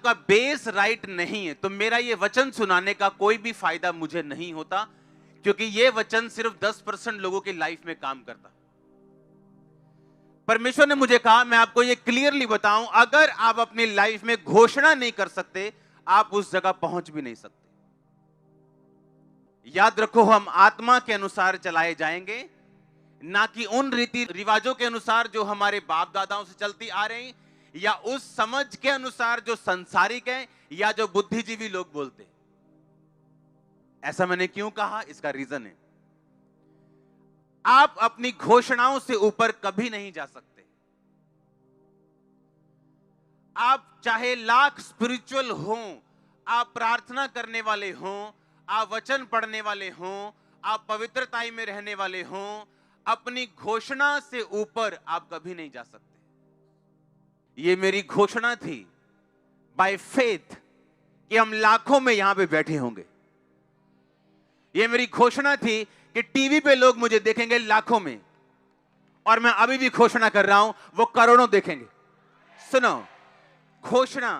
आपका base right नहीं है तो मेरा ये वचन सुनाने का कोई भी फायदा मुझे नहीं होता, क्योंकि ये वचन सिर्फ 10% लोगों की लाइफ में काम करता। परमेश्वर ने मुझे कहा मैं आपको ये क्लियरली बताऊं, अगर आप अपनी लाइफ में घोषणा नहीं कर सकते, आप उस जगह पहुंच भी नहीं सकते। याद रखो, हम आत्मा के अनुसार चलाए जाएंगे, ना कि उन रीति रिवाजों के अनुसार जो हमारे बाप दादाओं से चलती आ रही, या उस समझ के अनुसार जो संसारिक है या जो बुद्धिजीवी लोग बोलते हैं। ऐसा मैंने क्यों कहा, इसका रीजन है, आप अपनी घोषणाओं से ऊपर कभी नहीं जा सकते। आप चाहे लाख स्पिरिचुअल हो, आप प्रार्थना करने वाले हो, आप वचन पढ़ने वाले हो, आप पवित्रताई में रहने वाले हो, अपनी घोषणा से ऊपर आप कभी नहीं जा सकते। ये मेरी घोषणा थी बाय फेथ कि हम लाखों में यहां पे बैठे होंगे। ये मेरी घोषणा थी कि टीवी पे लोग मुझे देखेंगे लाखों में, और मैं अभी भी घोषणा कर रहा हूं वो करोड़ों देखेंगे। सुनो, घोषणा,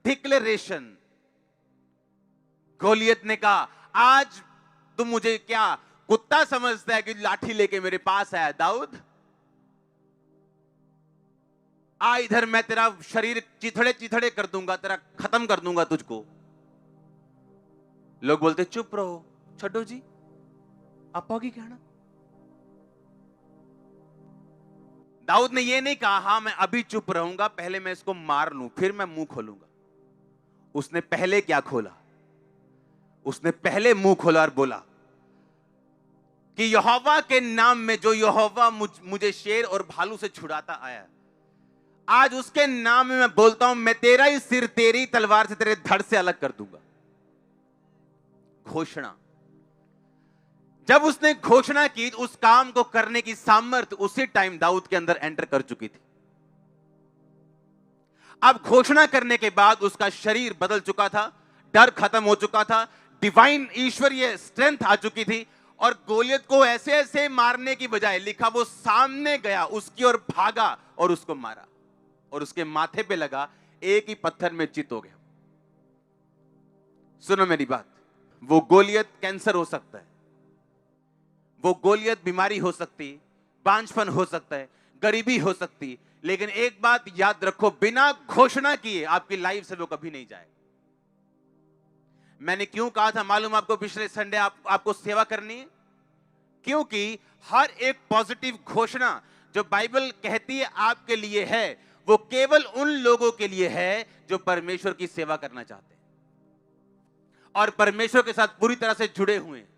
डिक्लेरेशन। गोलियत ने कहा, आज तुम मुझे क्या कुत्ता समझता है कि लाठी लेके मेरे पास आया? दाऊद, आ इधर, मैं तेरा शरीर चिथड़े चिथड़े कर दूंगा, तेरा खत्म कर दूंगा तुझको। लोग बोलते चुप रहो, छड्डो जी आपा की कहना। दाऊद ने यह नहीं कहा हां मैं अभी चुप रहूंगा, पहले मैं इसको मार लूं फिर मैं मुंह खोलूंगा। उसने पहले क्या खोला? उसने पहले मुंह खोला और बोला कि यहोवा के नाम में जो यहोवा मुझे शेर और भालू से छुड़ाता आया, आज उसके नाम में मैं बोलता हूं, मैं तेरा ही सिर तेरी तलवार से तेरे धड़ से अलग कर दूंगा। घोषणा। जब उसने घोषणा की, उस काम को करने की सामर्थ्य उसी टाइम दाऊद के अंदर एंटर कर चुकी थी। अब घोषणा करने के बाद उसका शरीर बदल चुका था, डर खत्म हो चुका था, डिवाइन ईश्वरीय स्ट्रेंथ आ चुकी थी, और गोलियत को ऐसे ऐसे मारने की बजाय लिखा वो सामने गया, उसकी ओर भागा और उसको मारा, और उसके माथे पे लगा, एक ही पत्थर में चित हो गया। सुनो मेरी बात, वो गोलियत कैंसर हो सकता है, वो गोलियत बीमारी हो सकती, बांझपन हो सकता है, गरीबी हो सकती, लेकिन एक बात याद रखो, बिना घोषणा किए आपकी लाइफ से वो कभी नहीं जाएगा। मैंने क्यों कहा था मालूम आपको, पिछले संडे आपको सेवा करनी है? क्योंकि हर एक पॉजिटिव घोषणा जो बाइबल कहती है आपके लिए है, वो केवल उन लोगों के लिए है जो परमेश्वर की सेवा करना चाहते हैं और परमेश्वर के साथ पूरी तरह से जुड़े हुए हैं,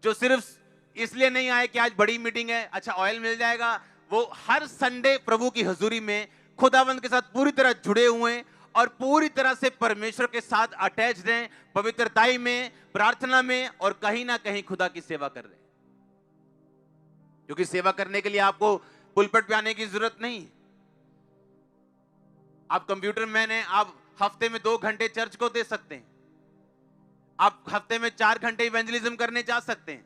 जो सिर्फ इसलिए नहीं आए कि आज बड़ी मीटिंग है, अच्छा ऑयल मिल जाएगा। वो हर संडे प्रभु की हजूरी में खुदावंद के साथ पूरी तरह जुड़े हुए हैं और पूरी तरह से परमेश्वर के साथ अटैच्ड हैं, पवित्रताई में, प्रार्थना में, और कहीं ना कहीं खुदा की सेवा कर रहे हैं। क्योंकि सेवा करने के लिए आपको पुलपट पे आने की जरूरत नहीं। आप कंप्यूटर मैन हैं, आप हफ्ते में 2 घंटे चर्च को दे सकते हैं, आप हफ्ते में 4 घंटे इवेंजलिज्म करने जा सकते हैं।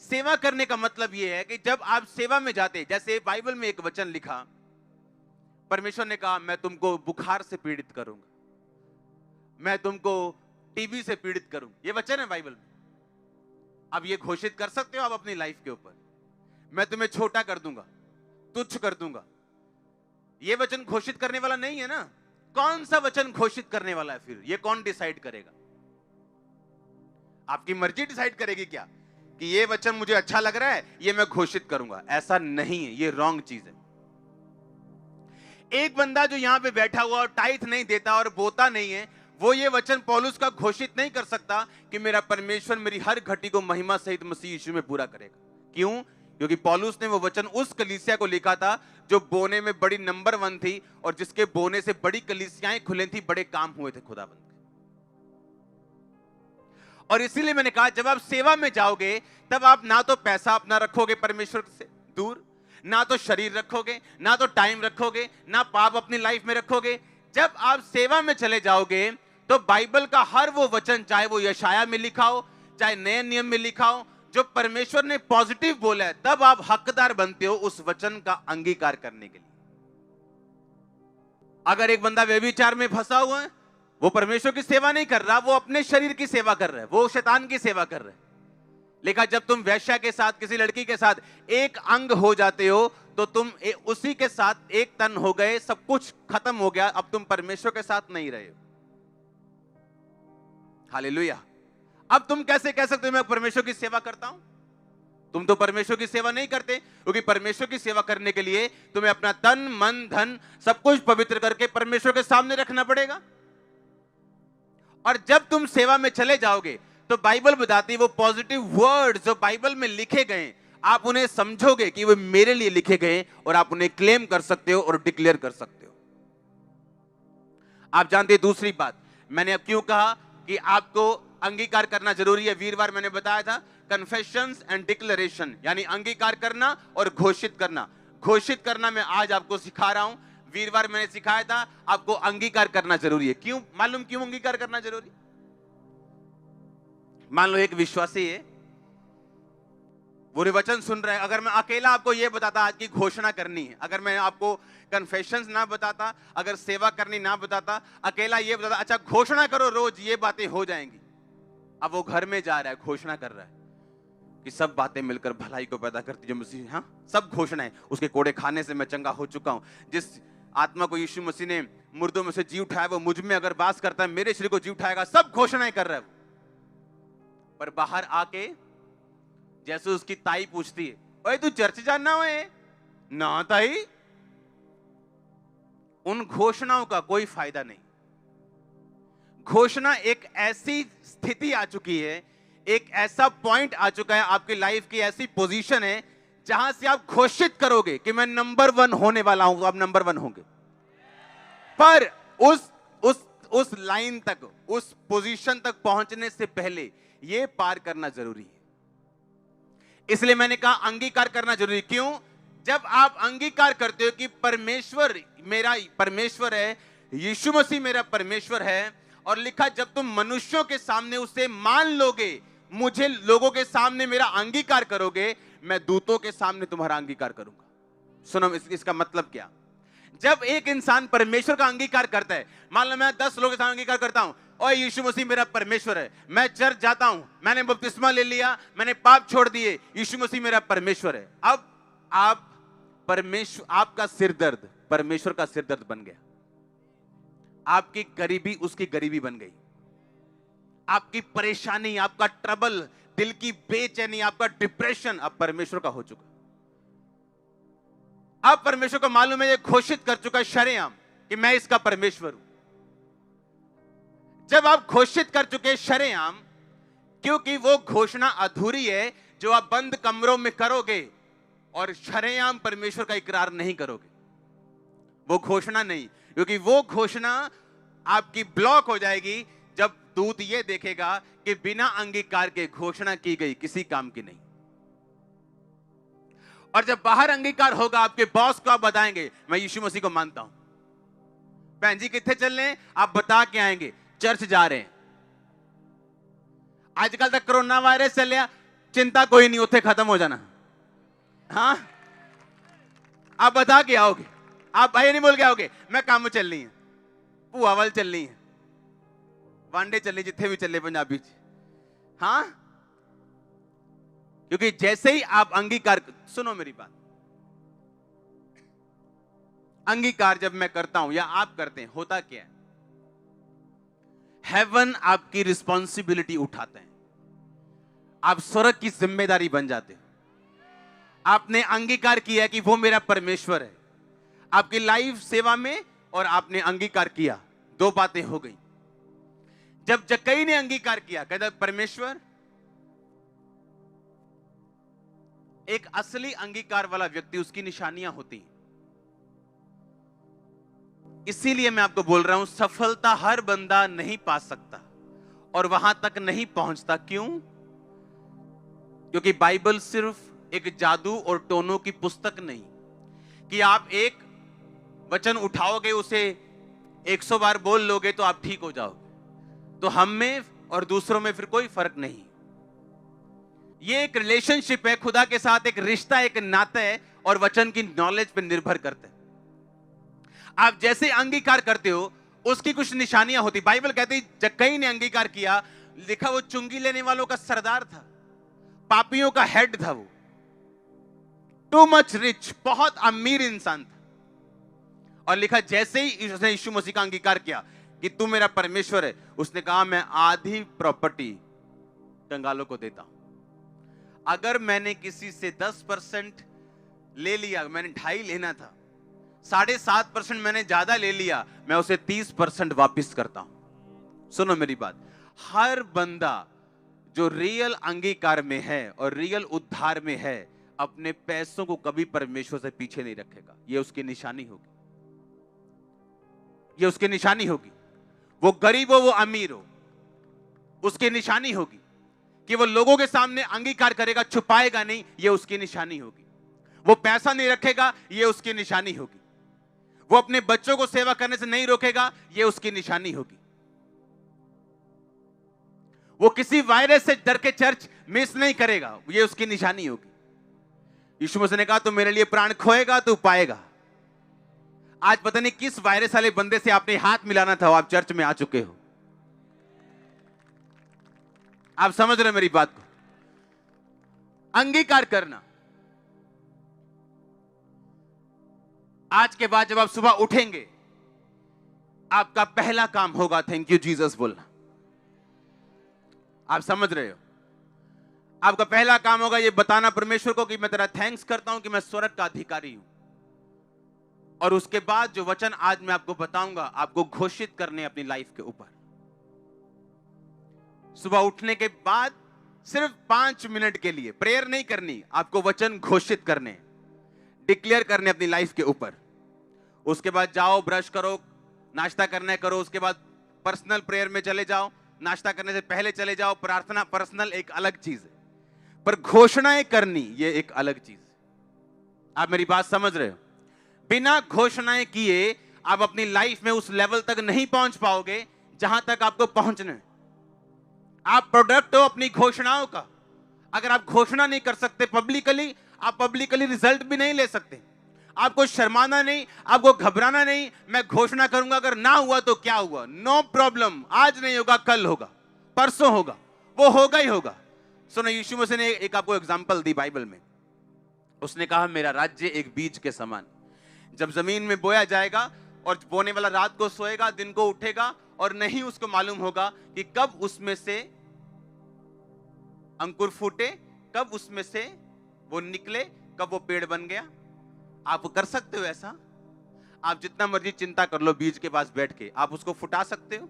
सेवा करने का मतलब यह है कि जब आप सेवा में जाते, जैसे बाइबल में एक वचन लिखा, परमेश्वर ने कहा मैं तुमको बुखार से पीड़ित करूंगा, मैं तुमको टीबी से पीड़ित करूंगा, ये वचन है बाइबल में। अब ये घोषित कर सकते हो आप अपनी लाइफ के ऊपर, मैं तुम्हें छोटा कर दूंगा, तुच्छ कर दूंगा। ये वचन घोषित करने वाला नहीं है ना। कौन सा वचन घोषित करने वाला है फिर? ये कौन डिसाइड करेगा? आपकी मर्जी डिसाइड करेगी क्या कि ये वचन मुझे अच्छा लग रहा है, ये मैं घोषित करूंगा? ऐसा नहीं है, ये रॉन्ग चीज है। एक बंदा जो यहां पे बैठा हुआ और टाइथ नहीं देता और बोता नहीं है, वो ये वचन पौलुस का घोषित नहीं कर सकता कि मेरा परमेश्वर मेरी हर घटी को महिमा सहित मसीह यीशु में पूरा करेगा। क्यों? क्योंकि पौलुस ने वो वचन उस कलीसिया को लिखा था जो बोने में बड़ी नंबर 1 थी, और जिसके बोने से बड़ी कलीसियाएं खुले थी, बड़े काम हुए थे खुदाबंद के। और इसीलिए मैंने कहा, जब आप सेवा में जाओगे तब आप ना तो पैसा अपना रखोगे परमेश्वर से दूर, ना तो शरीर रखोगे, ना तो टाइम रखोगे, ना पाप अपनी लाइफ में रखोगे। जब आप सेवा में चले जाओगे तो बाइबल का हर वो वचन, चाहे वो यशाया में लिखा हो, चाहे नए नियम में लिखा हो, जो परमेश्वर ने पॉजिटिव बोला है, तब आप हकदार बनते हो उस वचन का अंगीकार करने के लिए। अगर एक बंदा व्यभिचार में फंसा हुआ है, वो परमेश्वर की सेवा नहीं कर रहा, वो अपने शरीर की सेवा कर रहा है, वो शैतान की सेवा कर रहा है। लेकिन जब तुम वेश्या के साथ, किसी लड़की के साथ एक अंग हो जाते हो, तो तुम उसी के साथ एक तन हो गए, सब कुछ खत्म हो गया, अब तुम परमेश्वर के साथ नहीं रहे हो। हालेलुया। अब तुम कैसे कह सकते हो मैं परमेश्वर की सेवा करता हूं? तुम तो परमेश्वर की सेवा नहीं करते, क्योंकि परमेश्वर की सेवा करने के लिए तुम्हें अपना तन, मन, धन सब कुछ पवित्र करके परमेश्वर के सामने रखना पड़ेगा। और जब तुम सेवा में चले जाओगे तो बाइबल बताती है वो पॉजिटिव वर्ड्स जो बाइबल में लिखे गए, आप उन्हें समझोगे कि वो मेरे लिए लिखे गए, और आप उन्हें क्लेम कर सकते हो और डिक्लेयर कर सकते हो। आप जानते हैं दूसरी बात मैंने अब क्यों कहा कि आपको अंगीकार करना जरूरी है। वीरवार मैंने बताया था कन्फेशंस एंड डिक्लेरेशन, यानी अंगीकार करना और घोषित करना। घोषित करना मैं आज आपको सिखा रहा हूं, वीरवार मैंने सिखाया था आपको अंगीकार करना जरूरी है। क्यों? मालूम क्यों अंगीकार करना जरूरी? मान लो एक विश्वासी है, वो वचन सुन रहा है, अगर मैं अकेला आपको यह बताता आज की घोषणा करनी है, अगर मैं आपको कन्फेशंस ना बताता, अगर सेवा करनी ना बताता, अकेला ये बताता अच्छा घोषणा करो रोज ये बातें हो जाएंगी। अब वो घर में जा रहा है, घोषणा कर रहा है कि सब बातें मिलकर भलाई को पैदा करती जो मसीह, हाँ सब घोषणा है, उसके कोड़े खाने से मैं चंगा हो चुका हूं। जिस आत्मा को यीशु मसीह ने मुर्दों में से जी उठाया वो मुझ में अगर वास करता है, मेरे शरीर को जी उठाएगा, सब घोषणाएं कर रहा है। पर बाहर आके जैसे उसकी ताई पूछती है, ओए तू चर्च जाना है ना ताई? उन घोषणाओं का कोई फायदा नहीं। घोषणा एक ऐसी स्थिति आ चुकी है, एक ऐसा पॉइंट आ चुका है आपकी लाइफ की, ऐसी पोजीशन है जहां से आप घोषित करोगे कि मैं नंबर 1 होने वाला हूं, तो आप नंबर 1 होंगे। पर उस लाइन तक, उस पोजीशन तक पहुंचने से पहले यह पार करना जरूरी है। इसलिए मैंने कहा अंगीकार करना जरूरी। क्यों? जब आप अंगीकार करते हो कि परमेश्वर मेरा परमेश्वर है, यीशु मसीह मेरा परमेश्वर है, और लिखा जब तुम मनुष्यों के सामने उसे मान लोगे, मुझे लोगों के सामने मेरा अंगीकार करोगे, मैं दूतों के सामने तुम्हारा अंगीकार करूंगा। सुनो इसका मतलब क्या? जब एक इंसान परमेश्वर का अंगीकार करता है, मान लो मैं 10 लोगों के सामने अंगीकार करता हूं, और यीशु मसीह मेरा परमेश्वर है, मैं चर्च जाता हूं, मैंने बपतिस्मा ले लिया, मैंने पाप छोड़ दिए, यीशु मसीह मेरा परमेश्वर है। अब आप परमेश्वर, आपका सिरदर्द परमेश्वर का सिरदर्द बन गया, आपकी गरीबी उसकी गरीबी बन गई, आपकी परेशानी, आपका ट्रबल, दिल की बेचैनी, आपका डिप्रेशन अब परमेश्वर का हो चुका। अब परमेश्वर को मालूम है, ये घोषित कर चुका है शरेआम कि मैं इसका परमेश्वर हूं। जब आप घोषित कर चुके शरेआम, क्योंकि वो घोषणा अधूरी है जो आप बंद कमरों में करोगे और शरेआम परमेश्वर का इकरार नहीं करोगे, वो घोषणा नहीं, क्योंकि वो घोषणा आपकी ब्लॉक हो जाएगी जब दूत ये देखेगा कि बिना अंगीकार के घोषणा की गई किसी काम की नहीं। और जब बाहर अंगीकार होगा, आपके बॉस को आप बताएंगे मैं यीशु मसीह को मानता हूं। बहन जी कितने चल रहे हैं? आप बता के आएंगे चर्च जा रहे हैं। आजकल तक कोरोना वायरस चल रहा, चिंता कोई नहीं, उत्थे खत्म हो जाना। हाँ आप बता के आओगे, आप भाई नहीं बोल के आओगे मैं काम चल रही है, भूआवल चल रही है, वांडे चल रही, जिथे भी चले पंजाबी। हाँ क्योंकि जैसे ही आप अंगीकार, सुनो मेरी बात, अंगीकार जब मैं करता हूं या आप करते हैं, होता क्या है? हेवन आपकी रिस्पॉन्सिबिलिटी उठाते हैं, आप स्वर्ग की जिम्मेदारी बन जाते हो। आपने अंगीकार किया कि वो मेरा परमेश्वर है आपकी लाइफ सेवा में, और आपने अंगीकार किया, 2 बातें हो गई। जब जक्कई ने अंगीकार किया, कहता परमेश्वर, एक असली अंगीकार वाला व्यक्ति, उसकी निशानियां होती हैं। इसीलिए मैं आपको बोल रहा हूं, सफलता हर बंदा नहीं पा सकता और वहां तक नहीं पहुंचता। क्यों? क्योंकि बाइबल सिर्फ एक जादू और टोनों की पुस्तक नहीं कि आप एक वचन उठाओगे, उसे 100 बार बोल लोगे तो आप ठीक हो जाओगे। तो हम में और दूसरों में फिर कोई फर्क नहीं। ये एक रिलेशनशिप है खुदा के साथ, एक रिश्ता, एक नाता है, और वचन की नॉलेज पर निर्भर करता है। आप जैसे अंगीकार करते हो उसकी कुछ निशानियां होती। बाइबल कहती जक्कई ने अंगीकार किया, लिखा वो चुंगी लेने वालों का सरदार था, पापियों का हेड था, वो टू मच रिच, बहुत अमीर इंसान था। और लिखा जैसे ही उसने यीशु मसीह का अंगीकार किया कि तू मेरा परमेश्वर है, उसने कहा मैं आधी प्रॉपर्टी कंगालों को देता हूं। अगर मैंने किसी से 10% ले लिया, मैंने 2.5 लेना था, 7.5% मैंने ज्यादा ले लिया, मैं उसे 30% वापस करता हूं। सुनो मेरी बात, हर बंदा जो रियल अंगीकार में है और रियल उद्धार में है, अपने पैसों को कभी परमेश्वर से पीछे नहीं रखेगा। यह उसकी निशानी होगी, यह उसकी निशानी होगी। वो गरीब हो वो अमीर हो, उसकी निशानी होगी कि वो लोगों के सामने अंगीकार करेगा, छुपाएगा नहीं, यह उसकी निशानी होगी। वो पैसा नहीं रखेगा, यह उसकी निशानी होगी। वो अपने बच्चों को सेवा करने से नहीं रोकेगा, यह उसकी निशानी होगी। वो किसी वायरस से डर के चर्च मिस नहीं करेगा, यह उसकी निशानी होगी। यीशु मसीह ने कहा तू मेरे लिए प्राण खोएगा तो पाएगा। आज पता नहीं किस वायरस वाले बंदे से आपने हाथ मिलाना था, आप चर्च में आ चुके हो। आप समझ रहे मेरी बात को? अंगीकार करना। आज के बाद जब आप सुबह उठेंगे, आपका पहला काम होगा थैंक यू जीसस बोलना। आप समझ रहे हो? आपका पहला काम होगा ये बताना परमेश्वर को कि मैं तेरा थैंक्स करता हूं कि मैं स्वर्ग का अधिकारी हूं। और उसके बाद जो वचन आज मैं आपको बताऊंगा, आपको घोषित करने अपनी लाइफ के ऊपर। सुबह उठने के बाद सिर्फ 5 मिनट के लिए प्रेयर नहीं करनी, आपको वचन घोषित करने, डिक्लेयर करने अपनी लाइफ के ऊपर। उसके बाद जाओ, ब्रश करो, नाश्ता करना है करो, उसके बाद पर्सनल प्रेयर में चले जाओ, नाश्ता करने से पहले चले जाओ। प्रार्थना पर्सनल एक अलग चीज है, पर घोषणाएं करनी ये एक अलग चीज है। आप मेरी बात समझ रहे हो? बिना घोषणाएं किए आप अपनी लाइफ में उस लेवल तक नहीं पहुंच पाओगे जहां तक आपको पहुंचना है। आप प्रोडक्ट हो अपनी घोषणाओं का। अगर आप घोषणा नहीं कर सकते पब्लिकली, आप पब्लिकली रिजल्ट भी नहीं ले सकते। आपको शर्माना नहीं, आपको घबराना नहीं। मैं घोषणा करूंगा, अगर ना हुआ तो क्या हुआ, नो प्रॉब्लम। आज नहीं होगा, कल होगा, परसों होगा, वो होगा ही होगा। सुनो, यीशु मसीह ने एक आपको एग्जांपल दी बाइबल में। उसने कहा मेरा राज्य एक बीज के समान, जब जमीन में बोया जाएगा और बोने वाला रात को सोएगा, दिन को उठेगा और नहीं उसको मालूम होगा कि कब उसमें से अंकुर फूटे, कब उसमें से वो निकले, कब वो पेड़ बन गया। आप कर सकते हो ऐसा? आप जितना मर्जी चिंता कर लो, बीज के पास बैठ के आप उसको फुटा सकते हो?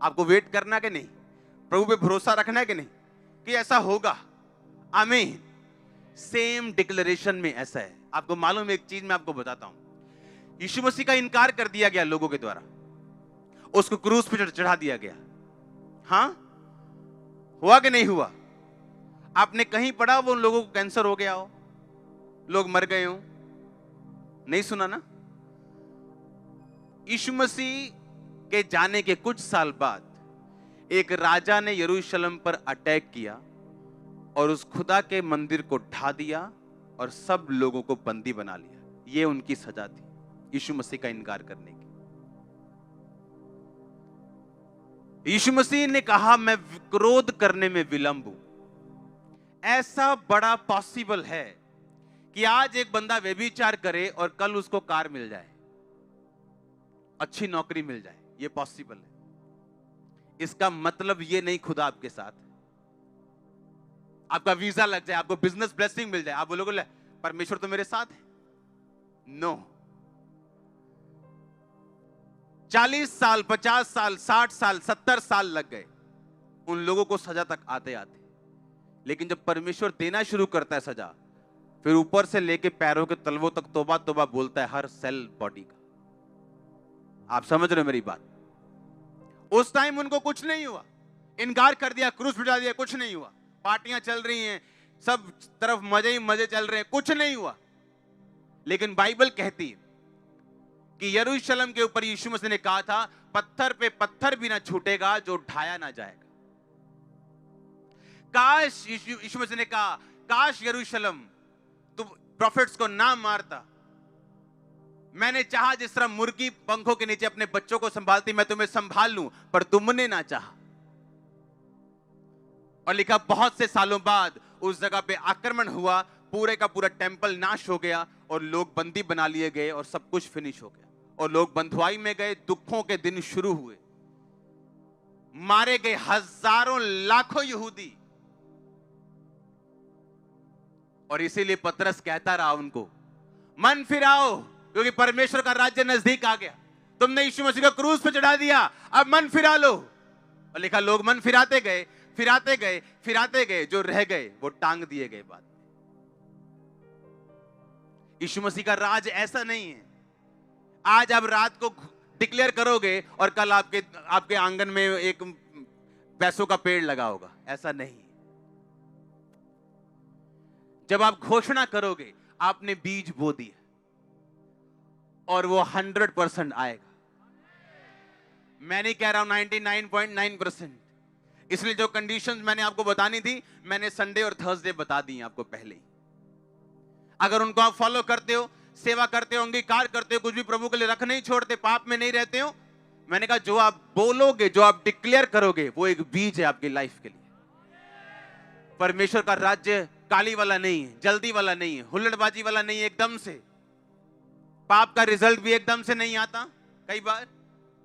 आपको वेट करना कि नहीं? प्रभु पे भरोसा रखना है कि नहीं कि ऐसा होगा? आमीन। सेम डिक्लेरेशन में ऐसा है। आपको मालूम है एक चीज मैं आपको बताता हूं, यीशु मसीह का इनकार कर दिया गया लोगों के द्वारा, उसको क्रूस पे चढ़ा दिया गया। हां, हुआ कि नहीं हुआ? आपने कहीं पढ़ा वो लोगों को कैंसर हो गया हो, लोग मर गए हो? नहीं सुना ना? यीशु मसीह के जाने के कुछ साल बाद एक राजा ने यरूशलेम पर अटैक किया और उस खुदा के मंदिर को ढा दिया और सब लोगों को बंदी बना लिया। यह उनकी सजा थी यीशु मसीह का इनकार करने की। यीशु मसीह ने कहा मैं क्रोध करने में विलंब हूं। ऐसा बड़ा पॉसिबल है कि आज एक बंदा व्यभिचार करे और कल उसको कार मिल जाए, अच्छी नौकरी मिल जाए। यह पॉसिबल है। इसका मतलब यह नहीं खुदा आपके साथ, आपका वीजा लग जाए, आपको बिजनेस ब्लेसिंग मिल जाए, आप बोलोगे परमेश्वर तो मेरे साथ है। नो। 40 साल, 50 साल, 60 साल, 70 साल लग गए उन लोगों को सजा तक आते आते। लेकिन जब परमेश्वर देना शुरू करता है सजा, फिर ऊपर से लेके पैरों के तलवों तक तौबा तौबा बोलता है हर सेल बॉडी का। आप समझ रहे हो मेरी बात? उस टाइम उनको कुछ नहीं हुआ, इनकार कर दिया, क्रूस बिठा दिया, कुछ नहीं हुआ। पार्टियां चल रही हैं, सब तरफ मजे ही मजे चल रहे हैं, कुछ नहीं हुआ। लेकिन बाइबल कहती है कि यरूशलेम के ऊपर यीशु मसीह ने कहा था पत्थर पे पत्थर भी ना छूटेगा जो ढाया ना जाएगा। काश यीशु मसीह ने कहा काश यरूशलेम तू प्रॉफिट्स को ना मारता, मैंने चाहा जिस तरह मुर्गी पंखों के नीचे अपने बच्चों को संभालती, मैं तुम्हें संभाल लूं, पर तुमने ना चाहा। और लिखा बहुत से सालों बाद उस जगह पे आक्रमण हुआ, पूरे का पूरा टेंपल नाश हो गया और लोग बंदी बना लिए गए और सब कुछ फिनिश हो गया और लोग बंधुआई में गए। दुखों के दिन शुरू हुए, मारे गए हजारों लाखों यहूदी। और इसीलिए पतरस कहता रहा उनको, मन फिराओ, क्योंकि परमेश्वर का राज्य नजदीक आ गया। तुमने यीशु मसीह को क्रूस पे चढ़ा दिया, अब मन फिरा लो। और लिखा लोग मन फिराते गए, फिराते गए, फिराते गए, जो रह गए वो टांग दिए गए। बाद यीशु मसीह का राज ऐसा नहीं है आज आप रात को डिक्लेयर करोगे और कल आपके आंगन में एक पैसों का पेड़ लगा होगा, ऐसा नहीं। जब आप घोषणा करोगे, आपने बीज बो दिया और वो 100% आएगा। मैं नहीं कह रहा हूं 99.9%। इसलिए जो कंडीशंस मैंने आपको बतानी थी, मैंने संडे और थर्सडे बता दी आपको पहले ही। अगर उनको आप फॉलो करते हो, सेवा करते हो, अंगीकार करते हो, कुछ भी प्रभु के लिए रख नहीं छोड़ते, पाप में नहीं रहते हो, मैंने कहा जो आप बोलोगे, जो आप डिक्लेयर करोगे, वो एक बीज है आपकी लाइफ के लिए। परमेश्वर का राज्य काली वाला नहीं है, जल्दी वाला नहीं है, हुल्लड़बाजी वाला नहीं है। एकदम से पाप का रिजल्ट भी एकदम से नहीं आता, कई बार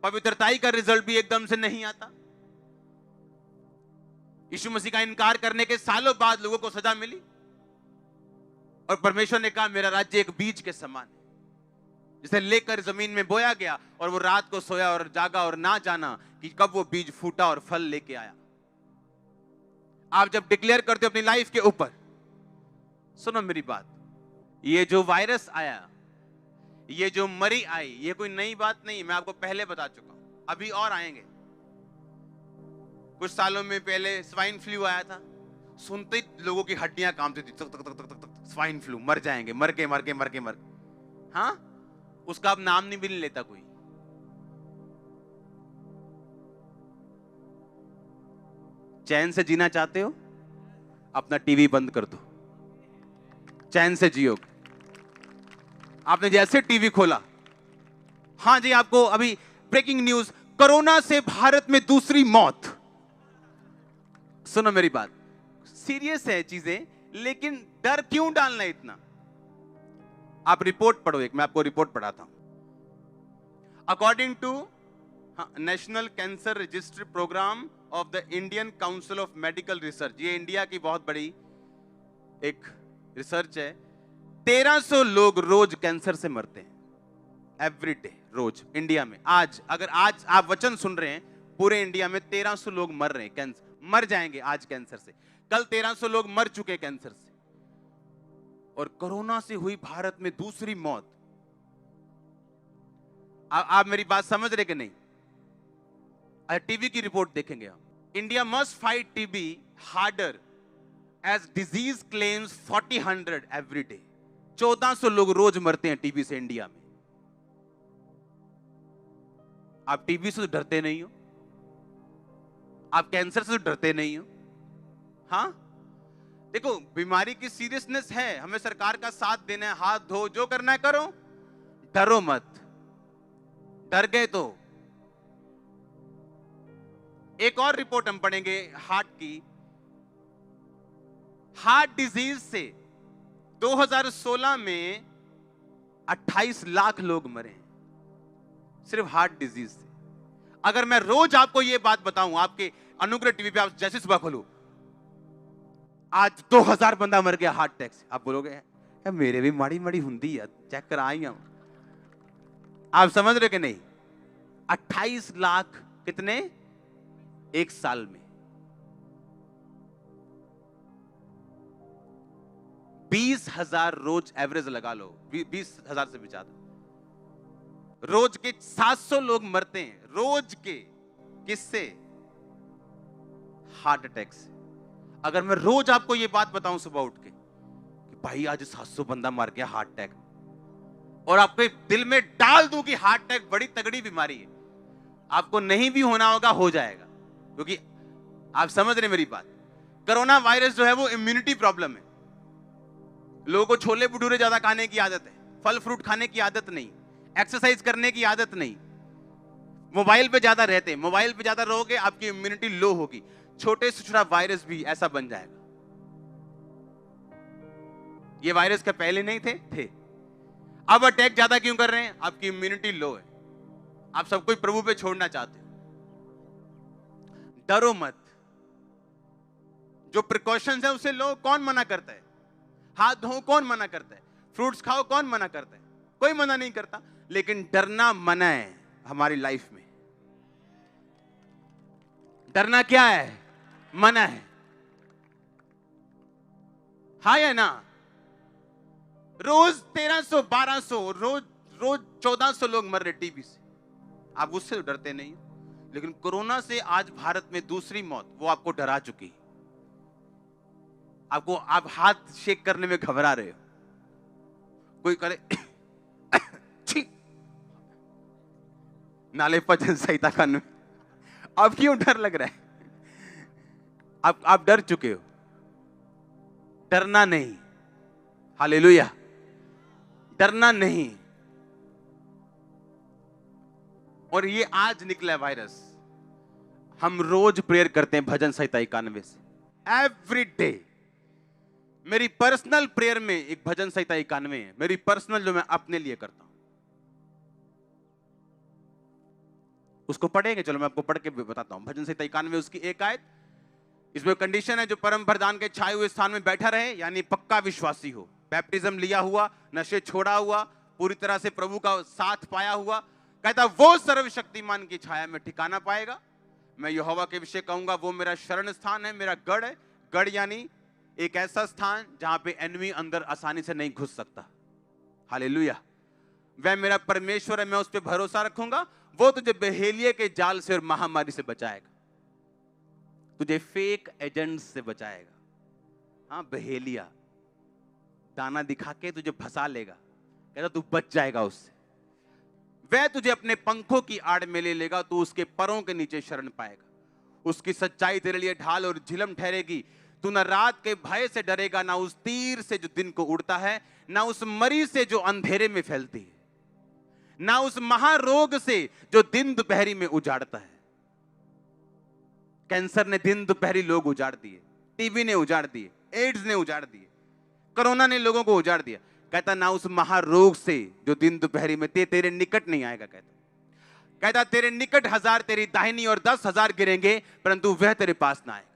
पवित्रताई का रिजल्ट भी एकदम से नहीं आता। यीशु मसीह का इनकार करने के सालों बाद लोगों को सजा मिली और परमेश्वर ने कहा मेरा राज्य एक बीज के समान है, जिसे लेकर जमीन में बोया गया और वो रात को सोया और जागा और ना जाना कि कब वो बीज फूटा और फल लेके आया। आप जब डिक्लेयर करते हो अपनी लाइफ के ऊपर, सुनो मेरी बात, ये जो वायरस आया, ये जो मरी आई, ये कोई नई बात नहीं, मैं आपको पहले बता चुका हूं, अभी और आएंगे। कुछ सालों में पहले स्वाइन फ्लू आया था, सुनते ही लोगों की हड्डियां कांपती थी, तक तक तक तक तक, स्वाइन फ्लू, मर जाएंगे, मर के। हाँ, उसका अब नाम नहीं भी नहीं लेता कोई। चैन से जीना चाहते हो, अपना टीवी बंद कर दो, चैन से जियो। आपने जैसे टीवी खोला, हाँ जी, आपको अभी ब्रेकिंग न्यूज, कोरोना से भारत में दूसरी मौत। सुनो मेरी बात, सीरियस है चीजें, लेकिन डर क्यों डालना इतना? आप रिपोर्ट पढ़ो, एक मैं आपको रिपोर्ट पढ़ाता हूं। According to National Cancer Register Programme of the Indian Council of Medical Research, ये इंडिया की बहुत बड़ी एक रिसर्च है। 1300 लोग रोज कैंसर से मरते हैं, एवरी डे, रोज इंडिया में। आज अगर आज आप वचन सुन रहे हैं, पूरे इंडिया में 1300 लोग मर रहे हैं, कैंसर मर जाएंगे आज कैंसर से। कल 1300 लोग मर चुके कैंसर से, और कोरोना से हुई भारत में दूसरी मौत। आप मेरी बात समझ रहे कि नहीं? टीबी की रिपोर्ट देखेंगे आप। India must fight TB harder as disease claims 40,100 every day. 1400 लोग रोज मरते हैं टीबी से इंडिया में। आप टीबी से डरते नहीं हो, आप कैंसर से डरते नहीं हो। हाँ, देखो बीमारी की सीरियसनेस है, हमें सरकार का साथ देना है, हाथ धो, जो करना है करो, डरो मत। डर गए तो एक और रिपोर्ट हम पढ़ेंगे हार्ट की। हार्ट डिजीज से 2016 में 28 लाख लोग मरे, सिर्फ हार्ट डिजीज से। अगर मैं रोज आपको यह बात बताऊं, आपके अनुग्रह टीवी पे आप जैसे सुबह खोलो, आज 2000 बंदा मर गया हार्ट अटैक से, आप बोलोगे यार मेरे भी माड़ी माड़ी हुंदी है, चेक करा आई हूं। आप समझ रहे कि नहीं? 28 लाख कितने एक साल में। 20,000 रोज एवरेज लगा लो, 20,000 से भी ज्यादा। रोज के 700 लोग मरते हैं रोज के, किससे? हार्ट अटैक से। अगर मैं रोज आपको यह बात बताऊं सुबह उठ के कि भाई आज 700 बंदा मर गया हार्ट अटैक, और आपके दिल में डाल दूं कि हार्ट अटैक बड़ी तगड़ी बीमारी है, आपको नहीं भी होना होगा, हो जाएगा। क्योंकि आप समझ रहे मेरी बात, कोरोना वायरस जो है वो इम्यूनिटी प्रॉब्लम है। लोगों को छोले भटूरे ज्यादा खाने की आदत है, फल फ्रूट खाने की आदत नहीं। एक्सरसाइज करने की आदत नहीं, मोबाइल पे ज्यादा रहते, मोबाइल पे ज्यादा रहोगे आपकी इम्यूनिटी लो होगी, छोटे से छोटा वायरस भी ऐसा बन जाएगा। ये वायरस क्या पहले नहीं थे? अब अटैक ज्यादा क्यों कर रहे हैं? आपकी इम्यूनिटी लो है, आप सब कुछ प्रभु पे छोड़ना चाहते हो। डरो मत, जो प्रिकॉशंस है उसे लो, कौन मना करता है? हाथ धो कौन मना करता है? फ्रूट्स खाओ कौन मना करता है? कोई मना नहीं करता, लेकिन डरना मना है हमारी लाइफ में। डरना क्या है? मना है। हाँ या ना? रोज 1300 1200 रोज 1400 लोग मर रहे टीबी से, आप उससे तो डरते नहीं, लेकिन कोरोना से आज भारत में दूसरी मौत, वो आपको डरा चुकी है। आप हाथ शेक करने में घबरा रहे हो, कोई करे नाले भजन संहिता कानून, अब क्यों डर लग रहा है? आप डर चुके हो। डरना नहीं, हालेलुया, डरना नहीं। और ये आज निकला है वायरस। हम रोज प्रेयर करते हैं भजन संहिता 91 से, एवरी डे। मेरी पर्सनल प्रेयर में एक भजन संहिता 91 है, मेरी पर्सनल, जो मैं अपने लिए करता हूं। उसको पढ़ेंगे, चलो मैं आपको पढ़ के बताता हूं। भजन संहिता 91 उसकी एक आयत, इसमें कंडीशन है, जो परम प्रधान के छाए हुए स्थान में बैठा रहे, यानी पक्का विश्वासी हो, बैप्टिज्म लिया हुआ, नशे छोड़ा हुआ, पूरी तरह से प्रभु का साथ पाया हुआ, कहता वो सर्वशक्तिमान की छाया में ठिकाना पाएगा। मैं यहोवा के विषय कहूंगा, वो मेरा शरण स्थान है, मेरा गढ़ है। गढ़ यानी एक ऐसा स्थान जहां पे एनिमी अंदर आसानी से नहीं घुस सकता। हालेलुया। वह मेरा परमेश्वर है, मैं उस पर भरोसा रखूंगा। वो तुझे बहेलिये के जाल से और महामारी से बचाएगा, तुझे फेक एजेंट्स से बचाएगा। हाँ, बहेलिया दाना दिखा के तुझे फंसा लेगा, कहता तू बच जाएगा उससे। वह तुझे अपने पंखों की आड़ में ले लेगा, तू उसके परों के नीचे शरण पाएगा। उसकी सच्चाई तेरे लिए ढाल और झिलम ठहरेगी। तू न रात के भय से डरेगा, ना उस तीर से जो दिन को उड़ता है, ना उस मरी से जो अंधेरे में फैलती है, ना उस महारोग से जो दिन दोपहरी में उजाड़ता है। कैंसर ने दिन दोपहरी लोग उजाड़ दिए, टीबी ने उजाड़ दिए, एड्स ने उजाड़ दिए, कोरोना ने लोगों को उजाड़ दिया। कहता ना उस महारोग से जो दिन दोपहरी में तेरे निकट नहीं आएगा। कहता तेरे निकट 1000 तेरी दाहिनी और 10,000 गिरेंगे, परंतु वह तेरे पास ना आएगा।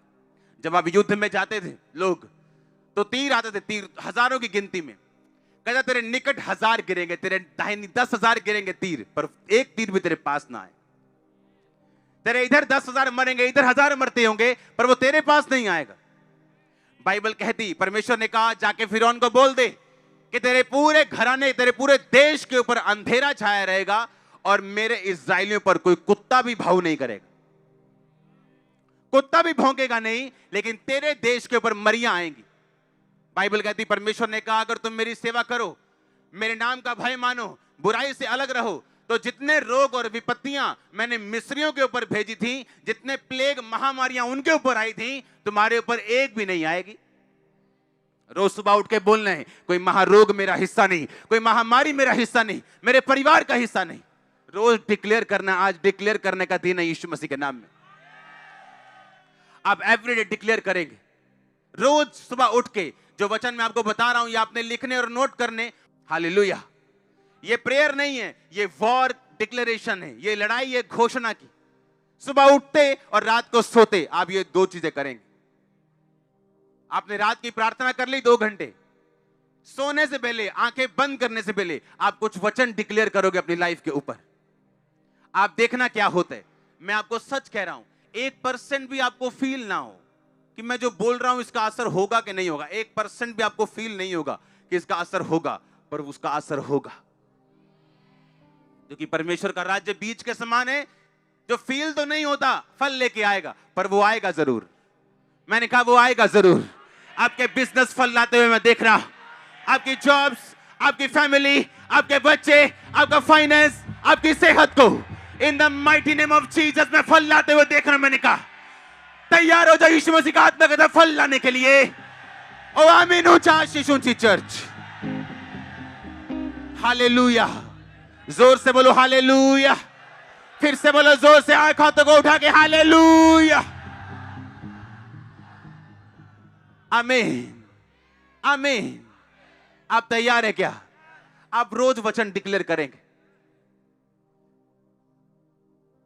जब आप युद्ध में जाते थे लोग, तो तीर आते थे, तीर हजारों की गिनती में। कहता तेरे निकट 1000 गिरेंगे, तेरे दाहिनी 10,000 गिरेंगे तीर, पर एक तीर भी तेरे पास ना आए। तेरे इधर 10,000 मरेंगे, इधर 1000 मरते होंगे, पर वो तेरे पास नहीं आएगा। बाइबल कहती, परमेश्वर ने कहा जाके फिरौन को बोल दे कि तेरे पूरे घराने, तेरे पूरे देश के ऊपर अंधेरा छाया रहेगा और मेरे इस्राएलियों पर कोई कुत्ता भी भाव नहीं करेगा। कुत्ता भी भौंकेगा नहीं, लेकिन तेरे देश के ऊपर मरियां आएंगी। बाइबल कहती, परमेश्वर ने कहा अगर तुम मेरी सेवा करो, मेरे नाम का भय मानो, बुराई से अलग रहो, तो जितने रोग और विपत्तियां मैंने मिस्रियों के ऊपर भेजी थी, जितने प्लेग महामारियां उनके ऊपर आई थी, तुम्हारे ऊपर एक भी नहीं आएगी। रोज सुबह उठ के बोलना है, कोई महारोग मेरा हिस्सा नहीं, कोई महामारी मेरा हिस्सा नहीं, मेरे परिवार का हिस्सा नहीं। रोज डिक्लेयर करना, आज डिक्लेयर करने का दिन है यीशु मसीह के नाम में। आप एवरीडे डिक्लेयर करेंगे, रोज सुबह उठ के जो वचन मैं आपको बता रहा हूं, ये आपने लिखने और नोट करने। हालेलुया। ये प्रेयर नहीं है, ये वॉर डिक्लेरेशन है, ये लड़ाई है घोषणा की। सुबह उठते और रात को सोते आप ये 2 चीजें करेंगे। आपने रात की प्रार्थना कर ली 2 घंटे, सोने से पहले, आंखें बंद करने से पहले आप कुछ वचन डिक्लेयर करोगे अपनी लाइफ के ऊपर। आप देखना क्या होता है। मैं आपको सच कह रहा हूं, 1% भी आपको फील ना हो कि मैं जो बोल रहा हूं इसका असर होगा कि नहीं होगा, 1% भी आपको फील नहीं होगा कि इसका असर होगा, पर उसका असर होगा। क्योंकि परमेश्वर का राज्य बीज के समान है, जो फील तो नहीं होता, फल लेके आएगा, पर वो आएगा जरूर। मैंने कहा वो आएगा जरूर। आपके बिजनेस फल लाते हुए मैं देख रहा हूं, आपकी जॉब्स, आपकी फैमिली, आपके बच्चे, आपका फाइनेंस, आपकी सेहत को in the mighty name of Jesus में फल लाते हुए देख रहा हूं। मैंने कहा तैयार हो जाओ यीशु मसीह का आत्मा का फल लाने के लिए। ओ आमीन। ऊंचा शीश ऊंची चर्च। हालेलुया। जोर से बोलो हालेलुया। फिर से बोलो जोर से, आंख हाथों को उठा के हालेलुया। आमीन, आमीन। आप तैयार है क्या? आप रोज वचन डिक्लेयर करेंगे।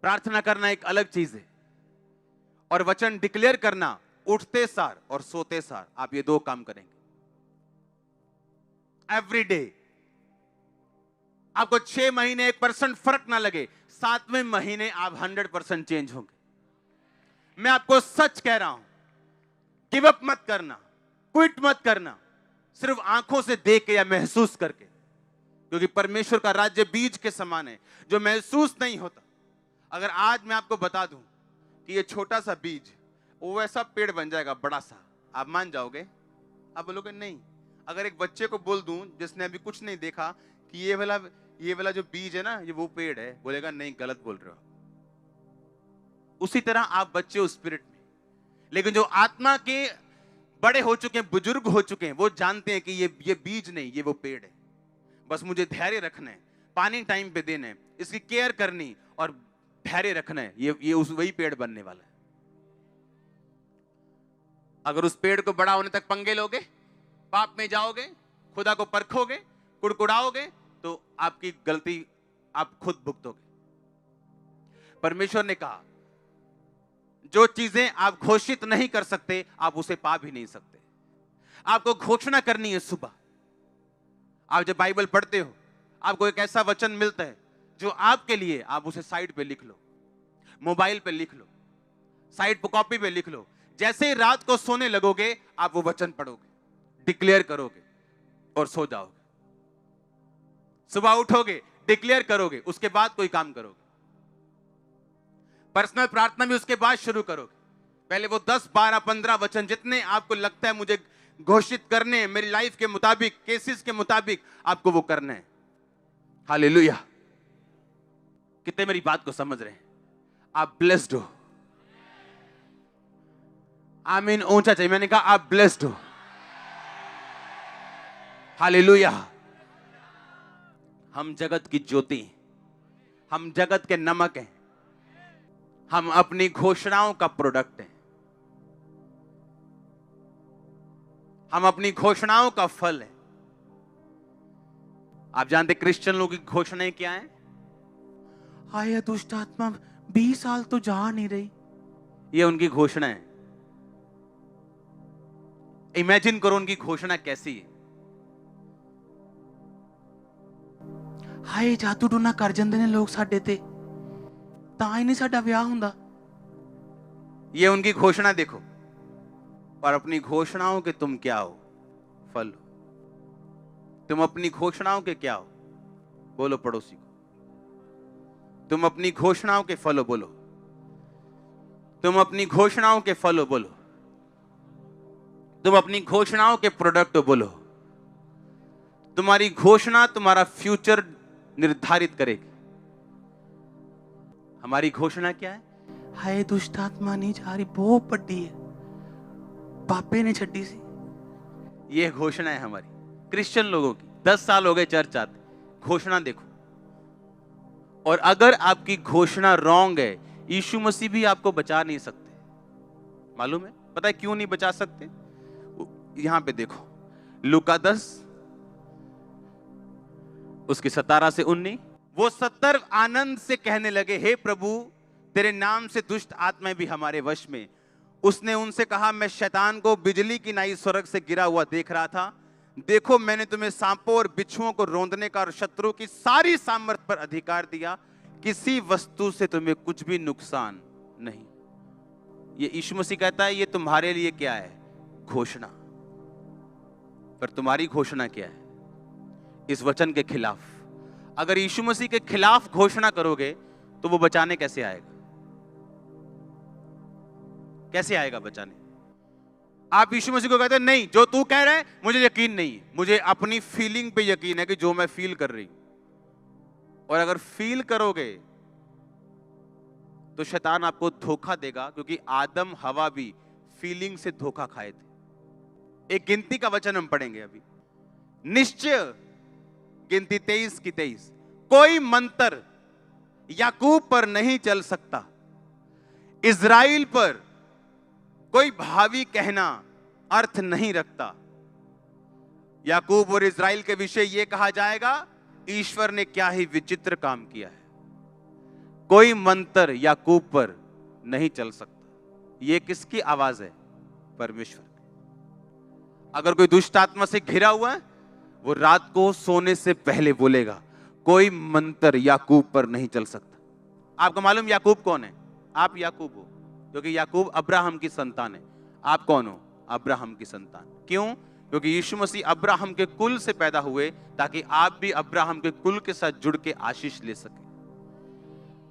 प्रार्थना करना एक अलग चीज है, और वचन डिक्लेयर करना उठते सार और सोते सार आप ये दो काम करेंगे एवरी डे। आपको 6 महीने 1% फर्क ना लगे, 7वें महीने आप 100% चेंज होंगे। मैं आपको सच कह रहा हूं, गिव अप मत करना, क्विट मत करना, सिर्फ आंखों से देख के या महसूस करके, क्योंकि परमेश्वर का राज्य बीज के समान है जो महसूस नहीं होता। अगर आज मैं आपको बता दूं कि ये छोटा सा बीज वो ऐसा पेड़ बन जाएगा बड़ा सा, आप मान जाओगे? आप बोलोगे नहीं। अगर एक बच्चे को बोल दूं जिसने अभी कुछ नहीं देखा कि ये वाला जो बीज है ना, ये वो पेड़ है, बोलेगा नहीं, गलत बोल रहे हो। उसी तरह आप बच्चे हो स्पिरिट में, लेकिन जो आत्मा के बड़े हो चुके हैं, बुजुर्ग हो चुके हैं, वो जानते हैं कि ये बीज नहीं, ये वो पेड़ है। बस मुझे धैर्य रखना है, पानी टाइम पे देना है, इसकी केयर करनी और धैर्य रखना है, ये उस वही पेड़ बनने वाला है। अगर उस पेड़ को बड़ा होने तक पंगे लोगे, पाप में जाओगे, खुदा को परखोगे, कुड़कुड़ाओगे, तो आपकी गलती आप खुद भुगतोगे। परमेश्वर ने कहा जो चीजें आप घोषित नहीं कर सकते, आप उसे पा भी नहीं सकते। आपको घोषणा करनी है। सुबह आप जब बाइबल पढ़ते हो, आपको एक ऐसा वचन मिलता है जो आपके लिए, आप उसे साइड पे लिख लो, मोबाइल पे लिख लो, साइड पे कॉपी पे लिख लो। जैसे ही रात को सोने लगोगे, आप वो वचन पढ़ोगे, डिक्लेयर करोगे और सो जाओगे। सुबह उठोगे, डिक्लेयर करोगे, उसके बाद कोई काम करोगे। पर्सनल प्रार्थना भी उसके बाद शुरू करोगे। पहले वो 10, 12, 15 वचन जितने आपको लगता है मुझे घोषित करने हैं, मेरी लाइफ के मुताबिक, केसेस के मुताबिक, आपको वो करना है। हालेलुया। कितने मेरी बात को समझ रहे हैं? आप ब्लेस्ड हो। आमीन ऊंचा चाहिए। मैंने कहा आप ब्लेस्ड हो। हालेलुया। हम जगत की ज्योति, हम जगत के नमक हैं, हम अपनी घोषणाओं का प्रोडक्ट हैं, हम अपनी घोषणाओं का फल है। आप जानते क्रिश्चियन लोगों की घोषणाएं क्या हैं? हाय दुष्ट आत्मा 20 साल तो जा नहीं रही, ये उनकी घोषणा है। इमेजिन करो उनकी घोषणा कैसी है। हाय जादू टूना कर जाते ने लोग साडे ते, तां ही नहीं साडा विआह हुंदा, ये उनकी घोषणा देखो। और अपनी घोषणाओं के तुम क्या हो? फल हो। तुम अपनी घोषणाओं के क्या हो? बोलो पड़ोसी को, तुम अपनी घोषणाओं के फल हो। बोलो, तुम अपनी घोषणाओं के फल हो। बोलो, तुम अपनी घोषणाओं के प्रोडक्ट हो। बोलो, तुम्हारी घोषणा तुम्हारा फ्यूचर निर्धारित करेगी। हमारी घोषणा क्या है? हाय दुष्ट आत्मा नहीं जा रही, बहुत बड़ी है, पापे ने छड्डी सी, ये घोषणा है हमारी क्रिश्चियन लोगों की। 10 साल हो गए चर्च आते, घोषणा देखो। और अगर आपकी घोषणा रॉन्ग है, यीशु मसीह भी आपको बचा नहीं सकते। मालूम है? पता है क्यों नहीं बचा सकते? यहां पे देखो, लूका 10 उसके 17 से 19। वो 70 आनंद से कहने लगे, हे प्रभु तेरे नाम से दुष्ट आत्माएं भी हमारे वश में। उसने उनसे कहा, मैं शैतान को बिजली की नाई स्वर्ग से गिरा हुआ देख रहा था। देखो मैंने तुम्हें सांपों और बिच्छुओं को रौंदने का और शत्रु की सारी सामर्थ पर अधिकार दिया, किसी वस्तु से तुम्हें कुछ भी नुकसान नहीं। ये यीशु मसीह कहता है, ये तुम्हारे लिए क्या है? घोषणा। पर तुम्हारी घोषणा क्या है? इस वचन के खिलाफ। अगर यीशु मसीह के खिलाफ घोषणा करोगे तो वो बचाने कैसे आएगा? कैसे आएगा बचाने? आप यीशु मसीह को कहते हैं, नहीं जो तू कह रहा है मुझे यकीन नहीं है, मुझे अपनी फीलिंग पे यकीन है कि जो मैं फील कर रही हूं। और अगर फील करोगे तो शैतान आपको धोखा देगा, क्योंकि आदम हवा भी फीलिंग से धोखा खाए थे। एक गिनती का वचन हम पढ़ेंगे अभी, निश्चय गिनती 23 की 23। कोई मंत्र याकूब पर नहीं चल सकता। इज़राइल पर कोई भावी कहना अर्थ नहीं रखता। याकूब और इज़राइल के विषय यह कहा जाएगा, ईश्वर ने क्या ही विचित्र काम किया है। कोई मंत्र याकूब पर नहीं चल सकता। यह किसकी आवाज है? परमेश्वर की। अगर कोई दुष्ट आत्मा से घिरा हुआ है, वो रात को सोने से पहले बोलेगा, कोई मंत्र याकूब पर नहीं चल सकता। आपको मालूम याकूब कौन है? आप याकूब हो, क्योंकि याकूब अब्राहम की संतान है। आप कौन हो? अब्राहम की संतान। क्यों? क्योंकि यीशु मसीह अब्राहम के कुल से पैदा हुए, ताकि आप भी अब्राहम के कुल के साथ जुड़ के आशीष ले सके।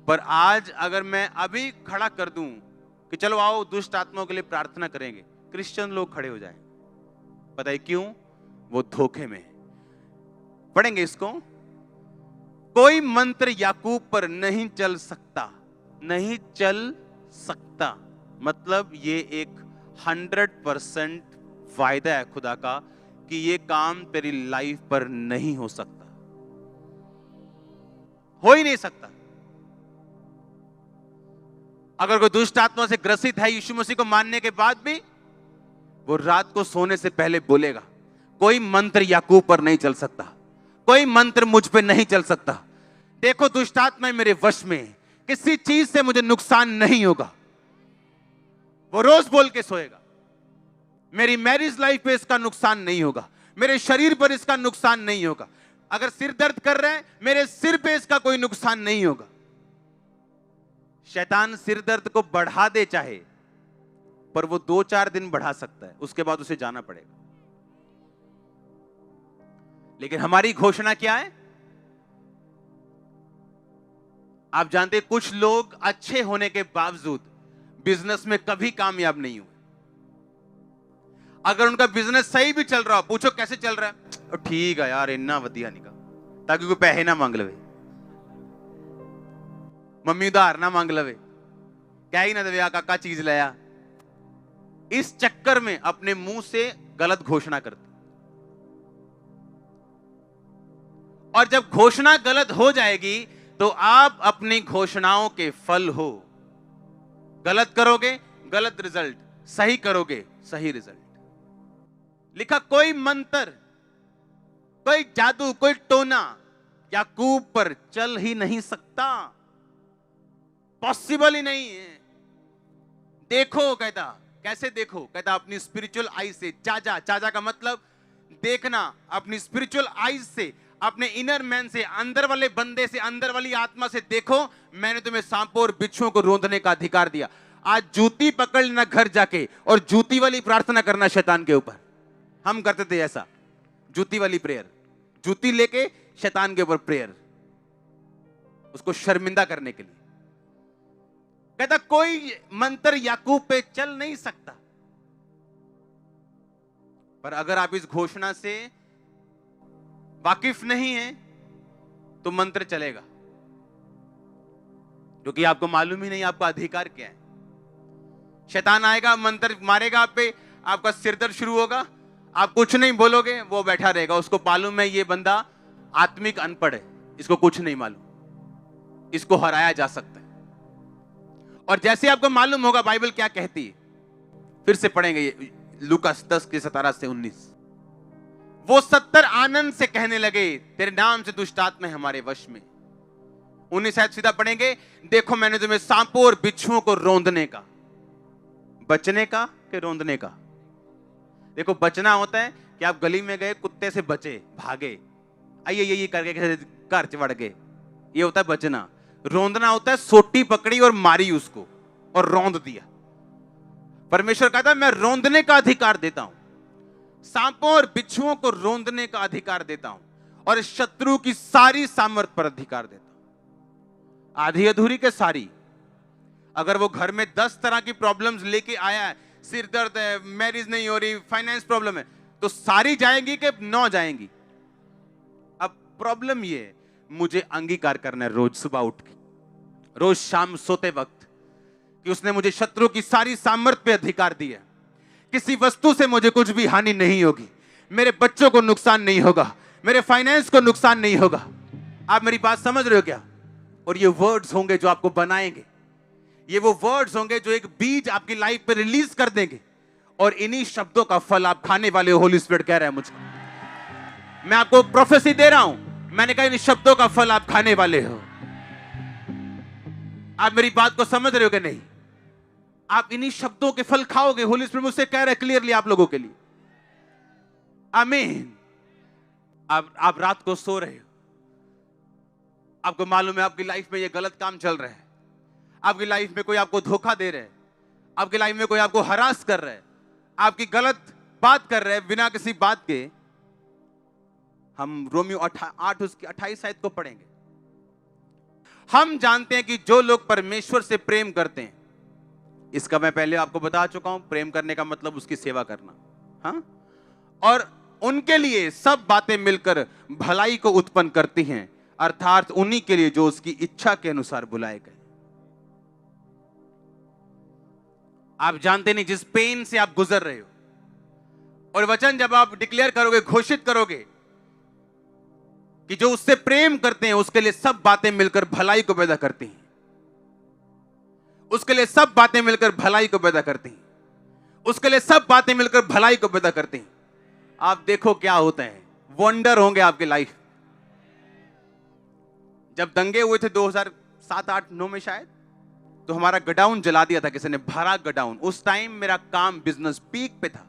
पर आज अगर मैं अभी खड़ा कर दूं कि चलो आओ दुष्ट आत्माओं के लिए प्रार्थना करेंगे, क्रिश्चियन लोग खड़े हो जाएंगे। पता है क्यों? वो धोखे में है। पढ़ेंगे इसको। कोई मंत्र याकूब पर नहीं चल सकता। नहीं चल सकता मतलब ये एक 100% वायदा है खुदा का कि ये काम तेरी लाइफ पर नहीं हो सकता, हो ही नहीं सकता। अगर कोई दुष्ट आत्मा से ग्रसित है यीशु मसीह को मानने के बाद भी, वो रात को सोने से पहले बोलेगा, कोई मंत्र याकूब पर नहीं चल सकता, कोई मंत्र मुझ पे नहीं चल सकता। देखो दुष्ट आत्मा मेरे वश में है, किसी चीज से मुझे नुकसान नहीं होगा। वो रोज बोल के सोएगा, मेरी मैरिज लाइफ पे इसका नुकसान नहीं होगा, मेरे शरीर पर इसका नुकसान नहीं होगा। अगर सिर दर्द कर रहा है, मेरे सिर पे इसका कोई नुकसान नहीं होगा। शैतान सिर दर्द को बढ़ा दे चाहे, पर वो 2-4 दिन बढ़ा सकता है, उसके बाद उसे जाना पड़ेगा। लेकिन हमारी घोषणा क्या है? आप जानते हैं कुछ लोग अच्छे होने के बावजूद बिजनेस में कभी कामयाब नहीं हुए। अगर उनका बिजनेस सही भी चल रहा, पूछो कैसे चल रहा है, ठीक है यार इन्ना वधिया नहीं का, ताकि कोई पैसे ना मांग लवे, मम्मी उधार ना मांग लवे, क्या ही ना दे काका चीज लाया। इस चक्कर में अपने मुंह से गलत घोषणा करते, और जब घोषणा गलत हो जाएगी तो आप अपनी घोषणाओं के फल हो। गलत करोगे गलत रिजल्ट, सही करोगे सही रिजल्ट। लिखा कोई मंत्र, कोई जादू, कोई टोना याकूब पर चल ही नहीं सकता, पॉसिबल ही नहीं है। देखो कहता, कैसे देखो? कहता अपनी स्पिरिचुअल आई से। चाचा, चाचा का मतलब देखना, अपनी स्पिरिचुअल आईज से, अपने इनर मैन से, अंदर वाले बंदे से, अंदर वाली आत्मा से देखो, मैंने तुम्हें सांपों और बिच्छुओं को रोंदने का अधिकार दिया। आज जूती पकड़ लेना घर जाके और जूती वाली प्रार्थना करना शैतान के ऊपर। हम करते थे ऐसा, जूती वाली प्रेयर, जूती लेके शैतान के ऊपर प्रेयर, उसको शर्मिंदा करने के लिए। कहता कोई मंत्र याकूब पे चल नहीं सकता। पर अगर आप इस घोषणा से वाकिफ नहीं है तो मंत्र चलेगा, क्योंकि आपको मालूम ही नहीं आपका अधिकार क्या है। शैतान आएगा, मंत्र मारेगा आप पे, आपका सिर दर्द शुरू होगा, आप कुछ नहीं बोलोगे, वो बैठा रहेगा, उसको मालूम है ये बंदा आत्मिक अनपढ़ है, इसको कुछ नहीं मालूम, इसको हराया जा सकता है। और जैसे आपको मालूम होगा बाइबल क्या कहती है, फिर से पढ़ेंगे ये लूका 10:17-19। वो 70 आनंद से कहने लगे, तेरे नाम से दुष्ट आत्मा हमारे वश में। 19 शायद सीधा पढ़ेंगे, देखो मैंने तुम्हें सांपों और बिच्छुओं को रोंदने का, बचने का कि रोंदने का? देखो बचना होता है कि आप गली में गए, कुत्ते से बचे, भागे, आइए ये करके घर चढ़ गए, ये होता है बचना। रोंदना होता है सोटी पकड़ी और मारी उसको और रोंद दिया। परमेश्वर कहता है मैं रोंदने का अधिकार देता हूं, सांपों और बिच्छुओं को रोंदने का अधिकार देता हूं, और शत्रु की सारी सामर्थ पर अधिकार देता हूं। आधी अधूरी के सारी। अगर वो घर में 10 तरह की प्रॉब्लम्स लेके आया है, सिर दर्द है, मैरिज नहीं हो रही, फाइनेंस प्रॉब्लम है, तो सारी जाएंगी कि 9 जाएंगी? अब प्रॉब्लम ये है, मुझे अंगीकार करना है रोज सुबह उठ के, रोज शाम सोते वक्त, कि उसने मुझे शत्रु की सारी सामर्थ पे अधिकार दिया। किसी वस्तु से मुझे कुछ भी हानि नहीं होगी, मेरे बच्चों को नुकसान नहीं होगा, मेरे फाइनेंस को नुकसान नहीं होगा। आप मेरी बात समझ रहे हो क्या? और ये वर्ड्स होंगे जो आपको बनाएंगे, ये वो वर्ड्स होंगे जो एक बीज आपकी लाइफ पे रिलीज कर देंगे, और इन्हीं शब्दों का फल आप खाने वाले हो। होली स्पिरिट कह रहा है मुझको, मैं आपको प्रोफेसी दे रहा हूं। मैंने कहा इन शब्दों का फल आप खाने वाले हो। आप मेरी बात को समझ रहे हो कि नहीं? आप इन्हीं शब्दों के फल खाओगे। होली स्पिरिट मुझसे कह रहा है क्लियरली आप लोगों के लिए। आमीन। आप रात को सो रहे हो, आपको मालूम है आपकी लाइफ में ये गलत काम चल रहा है, आपकी लाइफ में कोई आपको धोखा दे रहा है, आपकी लाइफ में कोई आपको हरास कर रहा है, आपकी गलत बात कर रहा है बिना किसी बात के। हम रोमियो 8 उसकी 28 आयत को पढ़ेंगे। हम जानते हैं कि जो लोग परमेश्वर से प्रेम करते हैं, इसका मैं पहले आपको बता चुका हूं, प्रेम करने का मतलब उसकी सेवा करना, हाँ, और उनके लिए सब बातें मिलकर भलाई को उत्पन्न करती हैं, अर्थात उन्हीं के लिए जो उसकी इच्छा के अनुसार बुलाए गए। आप जानते नहीं जिस पेन से आप गुजर रहे हो, और वचन जब आप डिक्लेयर करोगे, घोषित करोगे कि जो उससे प्रेम करते हैं उसके लिए सब बातें मिलकर भलाई को पैदा करती हैं, उसके लिए सब बातें मिलकर भलाई को पैदा करती हैं, उसके लिए सब बातें मिलकर भलाई को पैदा करती हैं। आप देखो क्या होता है, वंडर होंगे आपकी लाइफ। जब दंगे हुए थे 2007, 8, 9 में शायद, तो हमारा गोडाउन जला दिया था किसी ने, भरा गोडाउन। उस टाइम मेरा काम, बिजनेस पीक पे था।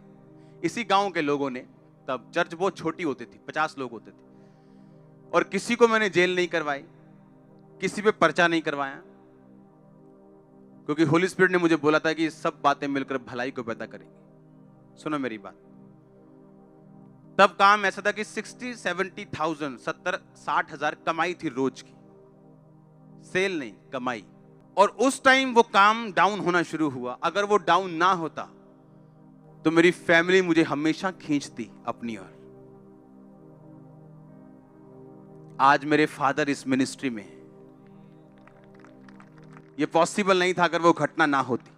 इसी गांव के लोगों ने, तब चर्च बहुत छोटी होती थी, 50 लोग होते थे, और किसी को मैंने जेल नहीं करवाई, किसी पे पर्चा नहीं करवाया, क्योंकि होली स्पिरिट ने मुझे बोला था कि सब बातें मिलकर भलाई को पैदा करेंगी। सुनो मेरी बात, तब काम ऐसा था कि 60-70,000, 70-60,000 कमाई थी रोज की, सेल नहीं, कमाई। और उस टाइम वो काम डाउन होना शुरू हुआ। अगर वो डाउन ना होता तो मेरी फैमिली मुझे हमेशा खींचती अपनी ओर। आज मेरे फादर इस मिनिस्ट्री में है। ये पॉसिबल नहीं था अगर वो घटना ना होती।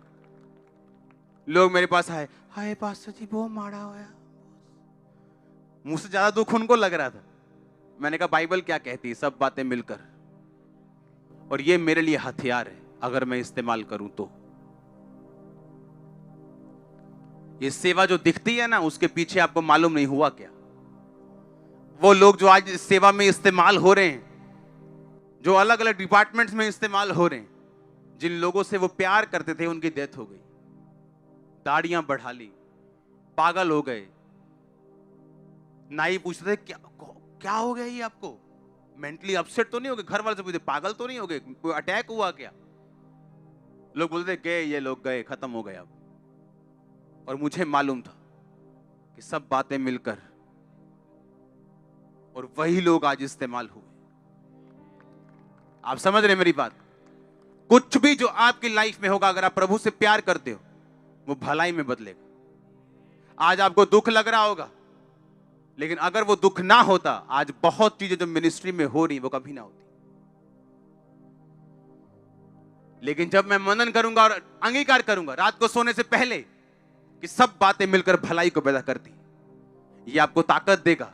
लोग मेरे पास आए, हाय पास्टर जी वो मारा हुआ, मुझसे ज्यादा दुख उनको लग रहा था। मैंने कहा बाइबल क्या कहती है, सब बातें मिलकर, और ये मेरे लिए हथियार है अगर मैं इस्तेमाल करूं तो। ये सेवा जो दिखती है ना, उसके पीछे आपको मालूम नहीं हुआ क्या। वो लोग जो आज इस सेवा में इस्तेमाल हो रहे हैं, जो अलग अलग डिपार्टमेंट्स में इस्तेमाल हो रहे हैं, जिन लोगों से वो प्यार करते थे उनकी डेथ हो गई, दाढ़ियां बढ़ा ली, पागल हो गए। नाई पूछते थे क्या हो गया ये आपको, मेंटली अपसेट तो नहीं हो गए? घर वाले से पूछते पागल तो नहीं हो गए, कोई अटैक हुआ क्या? लोग बोलते गए, ये लोग गए, खत्म हो गए अब। और मुझे मालूम था कि सब बातें मिलकर, और वही लोग आज इस्तेमाल हुए। आप समझ रहे मेरी बात? कुछ भी जो आपकी लाइफ में होगा, अगर आप प्रभु से प्यार करते हो, वो भलाई में बदलेगा। आज आपको दुख लग रहा होगा, लेकिन अगर वो दुख ना होता, आज बहुत चीजें जो मिनिस्ट्री में हो रही वो कभी ना होती। लेकिन जब मैं मनन करूंगा और अंगीकार करूंगा रात को सोने से पहले कि सब बातें मिलकर भलाई को पैदा करती, ये आपको ताकत देगा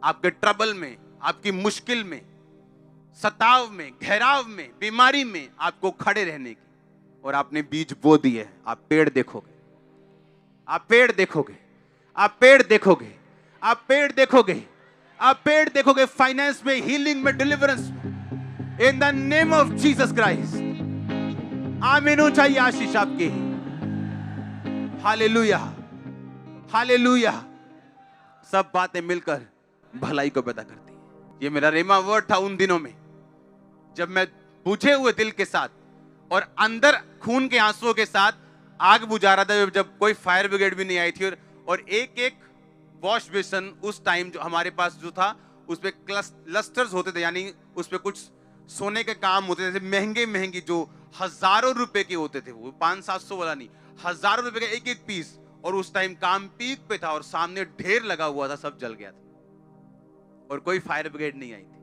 आपके ट्रबल में, आपकी मुश्किल में, सताव में, घेराव में, बीमारी में आपको खड़े रहने की। और आपने बीज बो दिए, आप पेड़ देखोगे, आप पेड़ देखोगे, आप पेड़ देखोगे, आप पेड़ देखोगे, आप पेड़ देखोगे, फाइनेंस में, हीलिंग में, डिलीवरेंस में, in the name of Jesus Christ. आमीन चाहिए आशीष आपकी। Hallelujah, hallelujah. सब बातें मिलकर भलाई को पैदा करती है। ये मेरा रेमा वर्ड था उन दिनों में, जब मैं बुझे हुए दिल के साथ और अंदर खून के आंसुओं के साथ आग बुझा रहा था, जब कोई फायर ब्रिगेड भी नहीं आई थी। और एक एक वॉश बेसन उस टाइम जो हमारे पास जो था, उस पे क्लस्टर्स होते थे, यानी उस पे कुछ सोने के काम होते थे, महंगे महंगे, जो हजारों रुपए के होते थे। वो 500-700 वाला नहीं, हजारों रुपए का एक एक पीस। और उस टाइम काम पीक पे था और सामने ढेर लगा हुआ था, सब जल गया था और कोई फायर ब्रिगेड नहीं आई थी।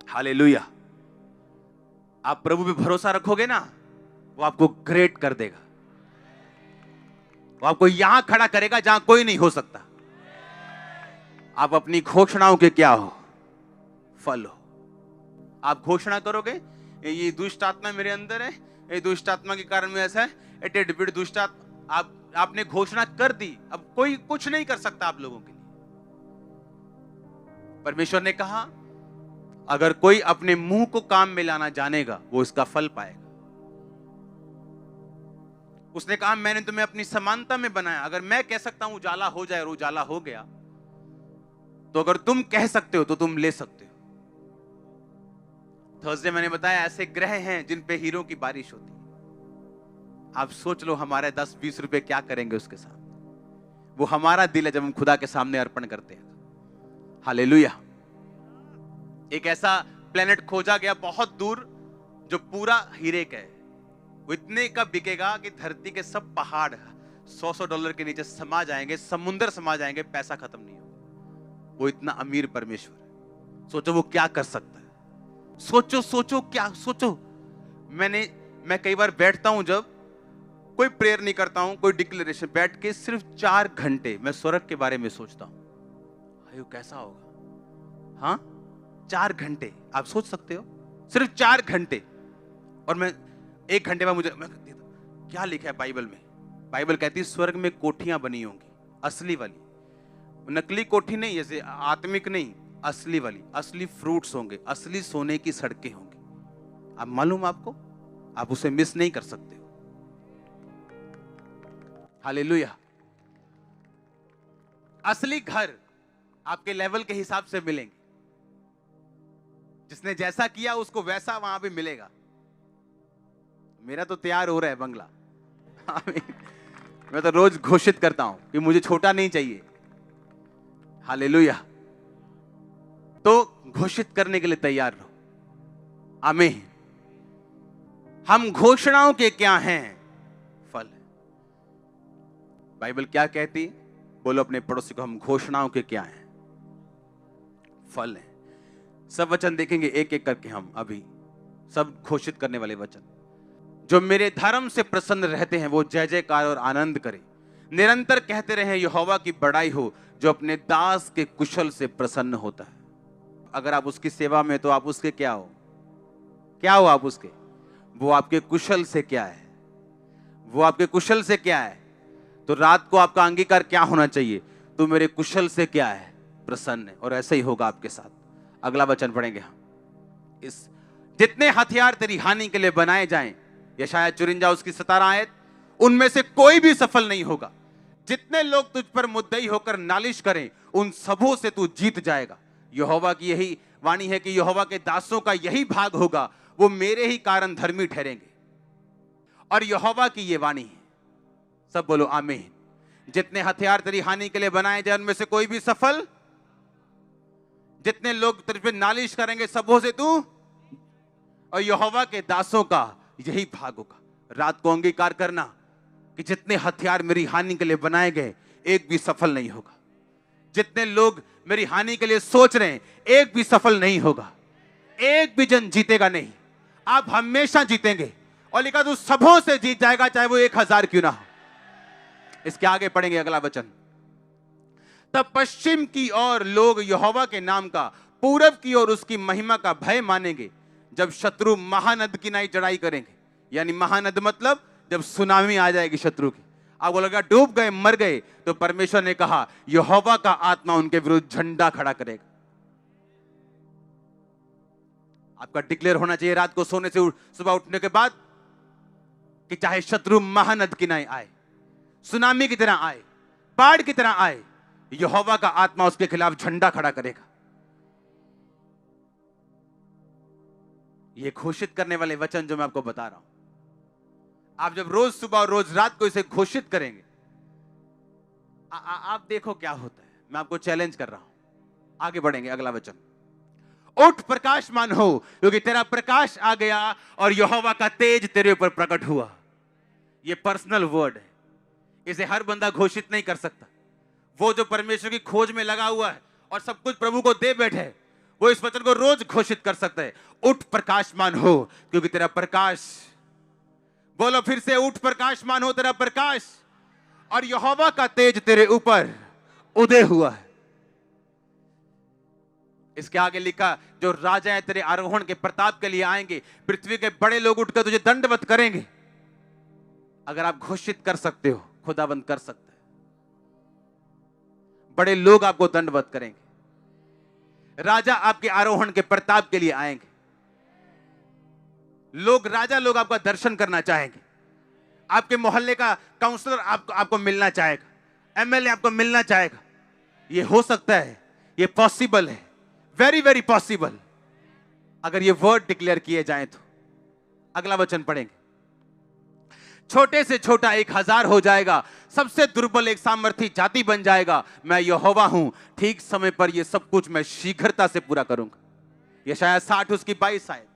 हालेलुया। आप प्रभु पे भरोसा रखोगे ना, वो आपको ग्रेट कर देगा। वो आपको यहां खड़ा करेगा जहां कोई नहीं हो सकता। आप अपनी घोषणाओं के क्या हो? फल हो। आप घोषणा करोगे ये दुष्ट आत्मा मेरे अंदर है, ये दुष्ट आत्मा के कारण में ऐसा है, एटे दुष्ट आत्मा, आपने घोषणा कर दी, अब कोई कुछ नहीं कर सकता आप लोगों के लिए। परमेश्वर ने कहा अगर कोई अपने मुंह को काम में लाना जानेगा वो इसका फल पाएगा। उसने कहा मैंने तुम्हें अपनी समानता में बनाया। अगर मैं कह सकता हूं उजाला हो जाए और उजाला हो गया, तो अगर तुम कह सकते हो तो तुम ले सकते हो। थर्सडे मैंने बताया ऐसे ग्रह हैं जिन पे हीरो की बारिश होती है। आप सोच लो हमारे 10-20 रुपए क्या करेंगे उसके साथ। वो हमारा दिल है जब हम खुदा के सामने अर्पण करते हैं। हालेलुया। एक ऐसा प्लेनेट खोजा गया बहुत दूर जो पूरा हीरे का है। वो इतने का बिकेगा कि धरती के सब पहाड़ $100 के नीचे समा जाएंगे, समुंदर समा जाएंगे, पैसा खत्म नहीं होगा। वो इतना अमीर परमेश्वर है। सोचो वो क्या कर सकता है। सोचो क्या सोचो। मैं कई बार बैठता हूं, जब कोई प्रेयर नहीं करता हूं, कोई डिक्लेरेशन, बैठ के सिर्फ 4 घंटे मैं स्वर्ग के बारे में सोचता हूं। अयो कैसा होगा। हाँ 4 घंटे आप सोच सकते हो, सिर्फ 4 घंटे। और मैं 1 घंटे बाद मैं क्या लिखा है बाइबल में। बाइबल कहती है स्वर्ग में कोठियां बनी होंगी, असली वाली, नकली कोठी नहीं, जैसे आत्मिक नहीं, असली वाली, असली फ्रूट्स होंगे, असली सोने की सड़कें होंगी। अब मालूम आपको, आप उसे मिस नहीं कर सकते हो। हालेलुया। असली घर आपके लेवल के हिसाब से मिलेंगे। जिसने जैसा किया उसको वैसा वहां भी मिलेगा। मेरा तो तैयार हो रहा है बंगला। मैं तो रोज घोषित करता हूं कि मुझे छोटा नहीं चाहिए। हालेलुया। तो घोषित करने के लिए तैयार रहो। आमीन। हम घोषणाओं के क्या हैं? फल। बाइबल क्या कहती? बोलो अपने पड़ोसी को, हम घोषणाओं के क्या हैं? फल हैं। सब वचन देखेंगे एक एक करके हम अभी, सब घोषित करने वाले वचन। जो मेरे धर्म से प्रसन्न रहते हैं वो जय जयकार और आनंद करें। निरंतर कहते रहे यहोवा की बड़ाई हो, जो अपने दास के कुशल से प्रसन्न होता है। अगर आप उसकी सेवा में, तो आप उसके क्या हो? क्या हो आप उसके? वो आपके कुशल से क्या है? वो आपके कुशल से क्या है? तो रात को आपका अंगीकार क्या होना चाहिए? तो मेरे कुशल से क्या है? प्रसन्न है। और ऐसा ही होगा आपके साथ। अगला वचन पढ़ेंगे हम। इस जितने हथियार तेरी हानि के लिए बनाए जाएं, यशायाह 54 उसकी 17 आयत, उनमें से कोई भी सफल नहीं होगा। जितने लोग तुझ पर मुद्दई होकर नालिश करें, उन सबों से तू जीत जाएगा। यहोवा की यही वाणी है कि यहोवा के दासों का यही भाग होगा, वो मेरे ही कारण धर्मी ठहरेंगे। और यहोवा की ये वाणी है। सब बोलो आमीन। जितने हथियार तेरी हानि के लिए बनाए जाए, उनमें से कोई भी सफल। जितने लोग तुझ पे नालिश करेंगे, सबों से तू, और यहोवा के दासों का यही भाग होगा। रात को अंगीकार करना कि जितने हथियार मेरी हानि के लिए बनाए गए, एक भी सफल नहीं होगा। जितने लोग मेरी हानि के लिए सोच रहे हैं, एक भी सफल नहीं होगा। एक भी जन जीतेगा नहीं। आप हमेशा जीतेंगे। और लिखा तू सबों से जीत जाएगा, चाहे वो 1000 क्यों ना हो। इसके आगे पढ़ेंगे अगला वचन। तब पश्चिम की ओर लोग यहोवा के नाम का, पूरब की ओर उसकी महिमा का भय मानेंगे, जब शत्रु महानद की नाई चढ़ाई करेंगे। यानी महानद मतलब जब सुनामी आ जाएगी शत्रु की। अब वो लगा डूब गए, मर गए, तो परमेश्वर ने कहा यहोवा का आत्मा उनके विरुद्ध झंडा खड़ा करेगा। आपका डिक्लेयर होना चाहिए रात को सोने से सुबह उठने के बाद कि चाहे शत्रु महानद की नाई आए, सुनामी की तरह आए, बाढ़ की तरह आए, यहोवा का आत्मा उसके खिलाफ झंडा खड़ा करेगा। ये घोषित करने वाले वचन जो मैं आपको बता रहा हूं, आप जब रोज सुबह और रोज रात को इसे घोषित करेंगे, आप देखो क्या होता है। मैं आपको चैलेंज कर रहा हूं। आगे बढ़ेंगे अगला वचन। उठ प्रकाशमान हो, क्योंकि तेरा प्रकाश आ गया और यहोवा का तेज तेरे ऊपर प्रकट हुआ। ये पर्सनल वर्ड है। इसे हर बंदा घोषित नहीं कर सकता। वो जो परमेश्वर की खोज में लगा हुआ है और सब कुछ प्रभु को दे बैठे है, वो इस वचन को रोज घोषित कर सकता है। उठ प्रकाशमान हो, क्योंकि तेरा प्रकाश, बोलो फिर से, उठ प्रकाशमान हो, तेरा प्रकाश और यहोवा का तेज तेरे ऊपर उदय हुआ है। इसके आगे लिखा, जो राजा तेरे आरोहण के प्रताप के लिए आएंगे, पृथ्वी के बड़े लोग उठकर तुझे दंडवत करेंगे। अगर आप घोषित कर सकते हो, खुदाबंद कर सकते हैं, बड़े लोग आपको दंडवत करेंगे। राजा आपके आरोहण के प्रताप के लिए आएंगे। राजा लोग आपका दर्शन करना चाहेंगे। आपके मोहल्ले का काउंसलर आपको मिलना चाहेगा, एमएलए आपको मिलना चाहेगा। ये हो सकता है, ये पॉसिबल है, वेरी वेरी पॉसिबल, अगर ये वर्ड डिक्लेयर किए जाएं तो। अगला वचन पढ़ेंगे, छोटे से छोटा 1000 हो जाएगा, सबसे दुर्बल एक सामर्थी जाति बन जाएगा। मैं यहोवा हूं, ठीक समय पर यह सब कुछ मैं शीघ्रता से पूरा करूंगा। यह शायद 60 उसकी 22 शायद,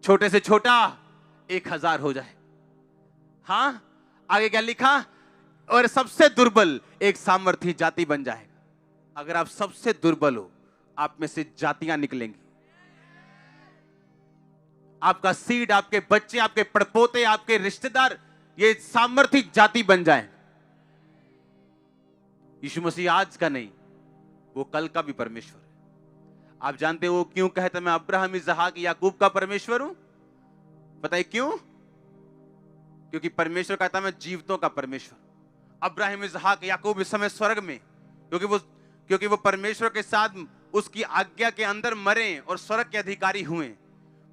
छोटे से छोटा 1000 हो जाए। हां, आगे क्या लिखा, और सबसे दुर्बल एक सामर्थी जाति बन जाएगा। अगर आप सबसे दुर्बल हो, आप में से जातियां निकलेंगी। आपका सीड, आपके बच्चे, आपके पड़पोते, आपके रिश्तेदार, ये सामर्थी जाति बन जाए। यीशु मसीह आज का नहीं, वो कल का भी परमेश्वर है। आप जानते हो वो क्यों कहता मैं अब्राहम, इसहाक, याकूब का परमेश्वर हूं? बताइए क्यों? क्योंकि परमेश्वर कहता मैं जीवितों का परमेश्वर। अब्राहम, इसहाक, याकूब इस समय स्वर्ग में, क्योंकि वो परमेश्वर के साथ उसकी आज्ञा के अंदर मरे और स्वर्ग के अधिकारी हुए।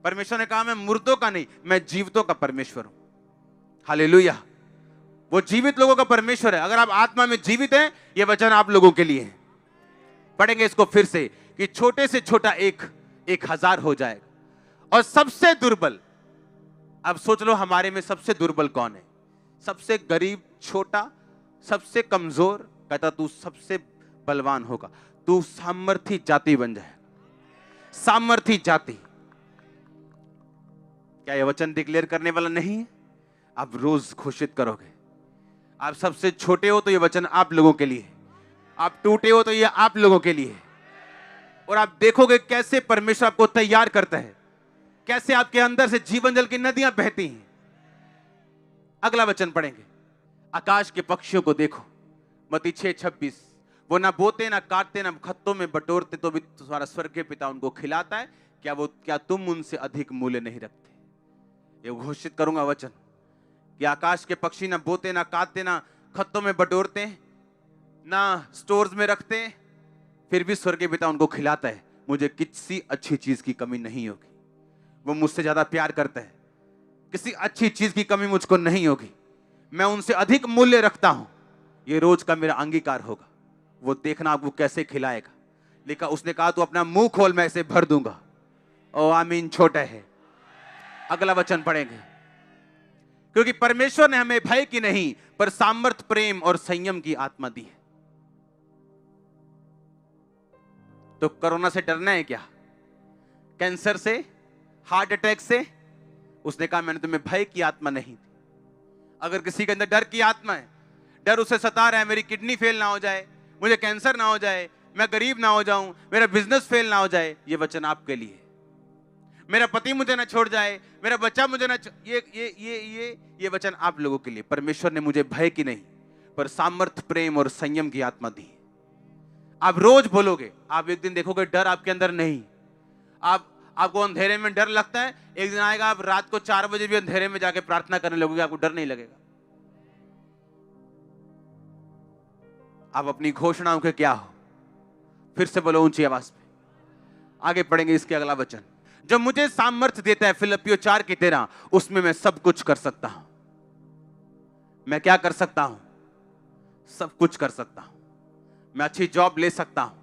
परमेश्वर ने कहा मैं मुर्दों का नहीं, मैं जीवितों का परमेश्वर हूं। हालेलुया। वो जीवित लोगों का परमेश्वर है। अगर आप आत्मा में जीवित हैं, यह वचन आप लोगों के लिए है। पढ़ेंगे इसको फिर से, कि छोटे से छोटा 1000 हो जाएगा, और सबसे दुर्बल। अब सोच लो हमारे में सबसे दुर्बल कौन है? सबसे गरीब, छोटा, सबसे कमजोर। कहता तू सबसे बलवान होगा, तू सामर्थी जाति बन जाएगा। सामर्थी जाति। क्या यह वचन डिक्लेयर करने वाला नहीं है? आप रोज घोषित करोगे। आप सबसे छोटे हो तो यह वचन आप लोगों के लिए, आप टूटे हो तो यह आप लोगों के लिए। और आप देखोगे कैसे परमेश्वर आपको तैयार करता है, कैसे आपके अंदर से जीवन जल की नदियां बहती हैं। अगला वचन पढ़ेंगे, आकाश के पक्षियों को देखो, मत्ती 6:26, वो ना बोते ना काटते ना खत्तों में बटोरते, तो भी तुम्हारा स्वर्गीय पिता उनको खिलाता है। क्या तुम उनसे अधिक मूल्य नहीं रखते? ये घोषित करूंगा वचन, कि आकाश के पक्षी ना बोते ना काटते ना खत्तों में बटोरते ना स्टोर्स में रखते, फिर भी स्वर्गीय पिता उनको खिलाता है। मुझे किसी अच्छी चीज की कमी नहीं होगी। वो मुझसे ज्यादा प्यार करता है, किसी अच्छी चीज की कमी मुझको नहीं होगी। मैं उनसे अधिक मूल्य रखता हूं। ये रोज का मेरा अंगीकार होगा। वो देखना आपको कैसे खिलाएगा। लिखा, उसने कहा तू अपना मुंह खोल, मैं इसे भर दूंगा। ओ आमीन। छोटा है। अगला वचन पढ़ेंगे, क्योंकि परमेश्वर ने हमें भय की नहीं पर सामर्थ, प्रेम और संयम की आत्मा दी है। तो कोरोना से डरना है क्या? कैंसर से, हार्ट अटैक से? उसने कहा मैंने तुम्हें भय की आत्मा नहीं दी। अगर किसी के अंदर डर की आत्मा है, डर उसे सता रहा है, मेरी किडनी फेल ना हो जाए, मुझे कैंसर ना हो जाए, मैं गरीब ना हो जाऊं, मेरा बिजनेस फेल ना हो जाए, ये वचन आपके लिए। मेरा पति मुझे ना छोड़ जाए, मेरा बच्चा मुझे ना, ये वचन आप लोगों के लिए। परमेश्वर ने मुझे भय की नहीं पर सामर्थ, प्रेम और संयम की आत्मा दी। आप रोज बोलोगे, आप एक दिन देखोगे डर आपके अंदर नहीं। आपको अंधेरे में डर लगता है, एक दिन आएगा आप रात को 4 बजे भी अंधेरे में जाके प्रार्थना करने लगोगे, आपको डर नहीं लगेगा। आप अपनी घोषणाओं के क्या हो? फिर से बोलो ऊंची आवाज में। आगे पढ़ेंगे इसके अगला वचन, जो मुझे सामर्थ्य देता है, फिलिप्पियों 4:13, उसमें मैं सब कुछ कर सकता हूं। मैं क्या कर सकता हूं? सब कुछ कर सकता हूं। मैं अच्छी जॉब ले सकता हूं,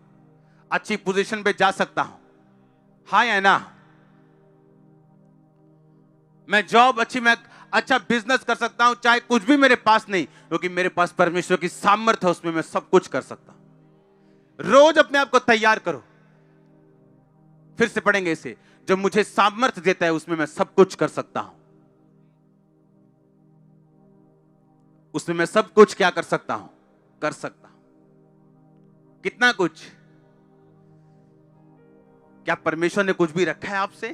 अच्छी पोजीशन पे जा सकता हूं। हाँ या ना? मैं जॉब अच्छी, मैं अच्छा बिजनेस कर सकता हूं, चाहे कुछ भी मेरे पास नहीं, क्योंकि मेरे पास परमेश्वर की सामर्थ्य है, उसमें मैं सब कुछ कर सकता हूं। रोज अपने आप को तैयार करो। फिर से पढ़ेंगे इसे, जो मुझे सामर्थ्य देता है, उसमें मैं सब कुछ कर सकता हूं। उसमें मैं सब कुछ क्या कर सकता हूं? कर सकता हूं। कितना कुछ? क्या परमेश्वर ने कुछ भी रखा है आपसे?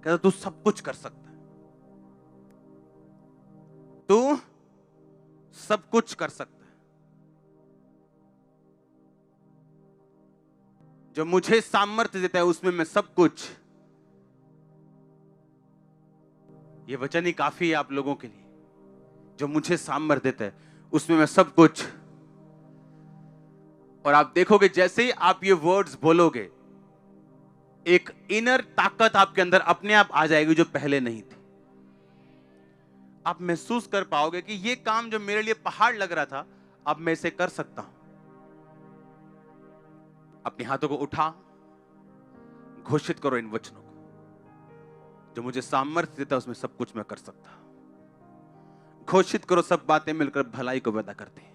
कहता तू सब कुछ कर सकता है, तू सब कुछ कर सकता है। जो मुझे सामर्थ्य देता है उसमें मैं सब कुछ। ये वचन ही काफी है आप लोगों के लिए। जो मुझे सामर्थ्य देता है उसमें मैं सब कुछ। और आप देखोगे जैसे ही आप ये वर्ड्स बोलोगे, एक इनर ताकत आपके अंदर अपने आप आ जाएगी जो पहले नहीं थी। आप महसूस कर पाओगे कि ये काम जो मेरे लिए पहाड़ लग रहा था, अब मैं इसे कर सकता हूं। अपने हाथों को उठा, घोषित करो इन वचनों को। जो मुझे सामर्थ्य देता है उसमें सब कुछ मैं कर सकता हूं। घोषित करो, सब बातें मिलकर भलाई को पैदा करती हैं।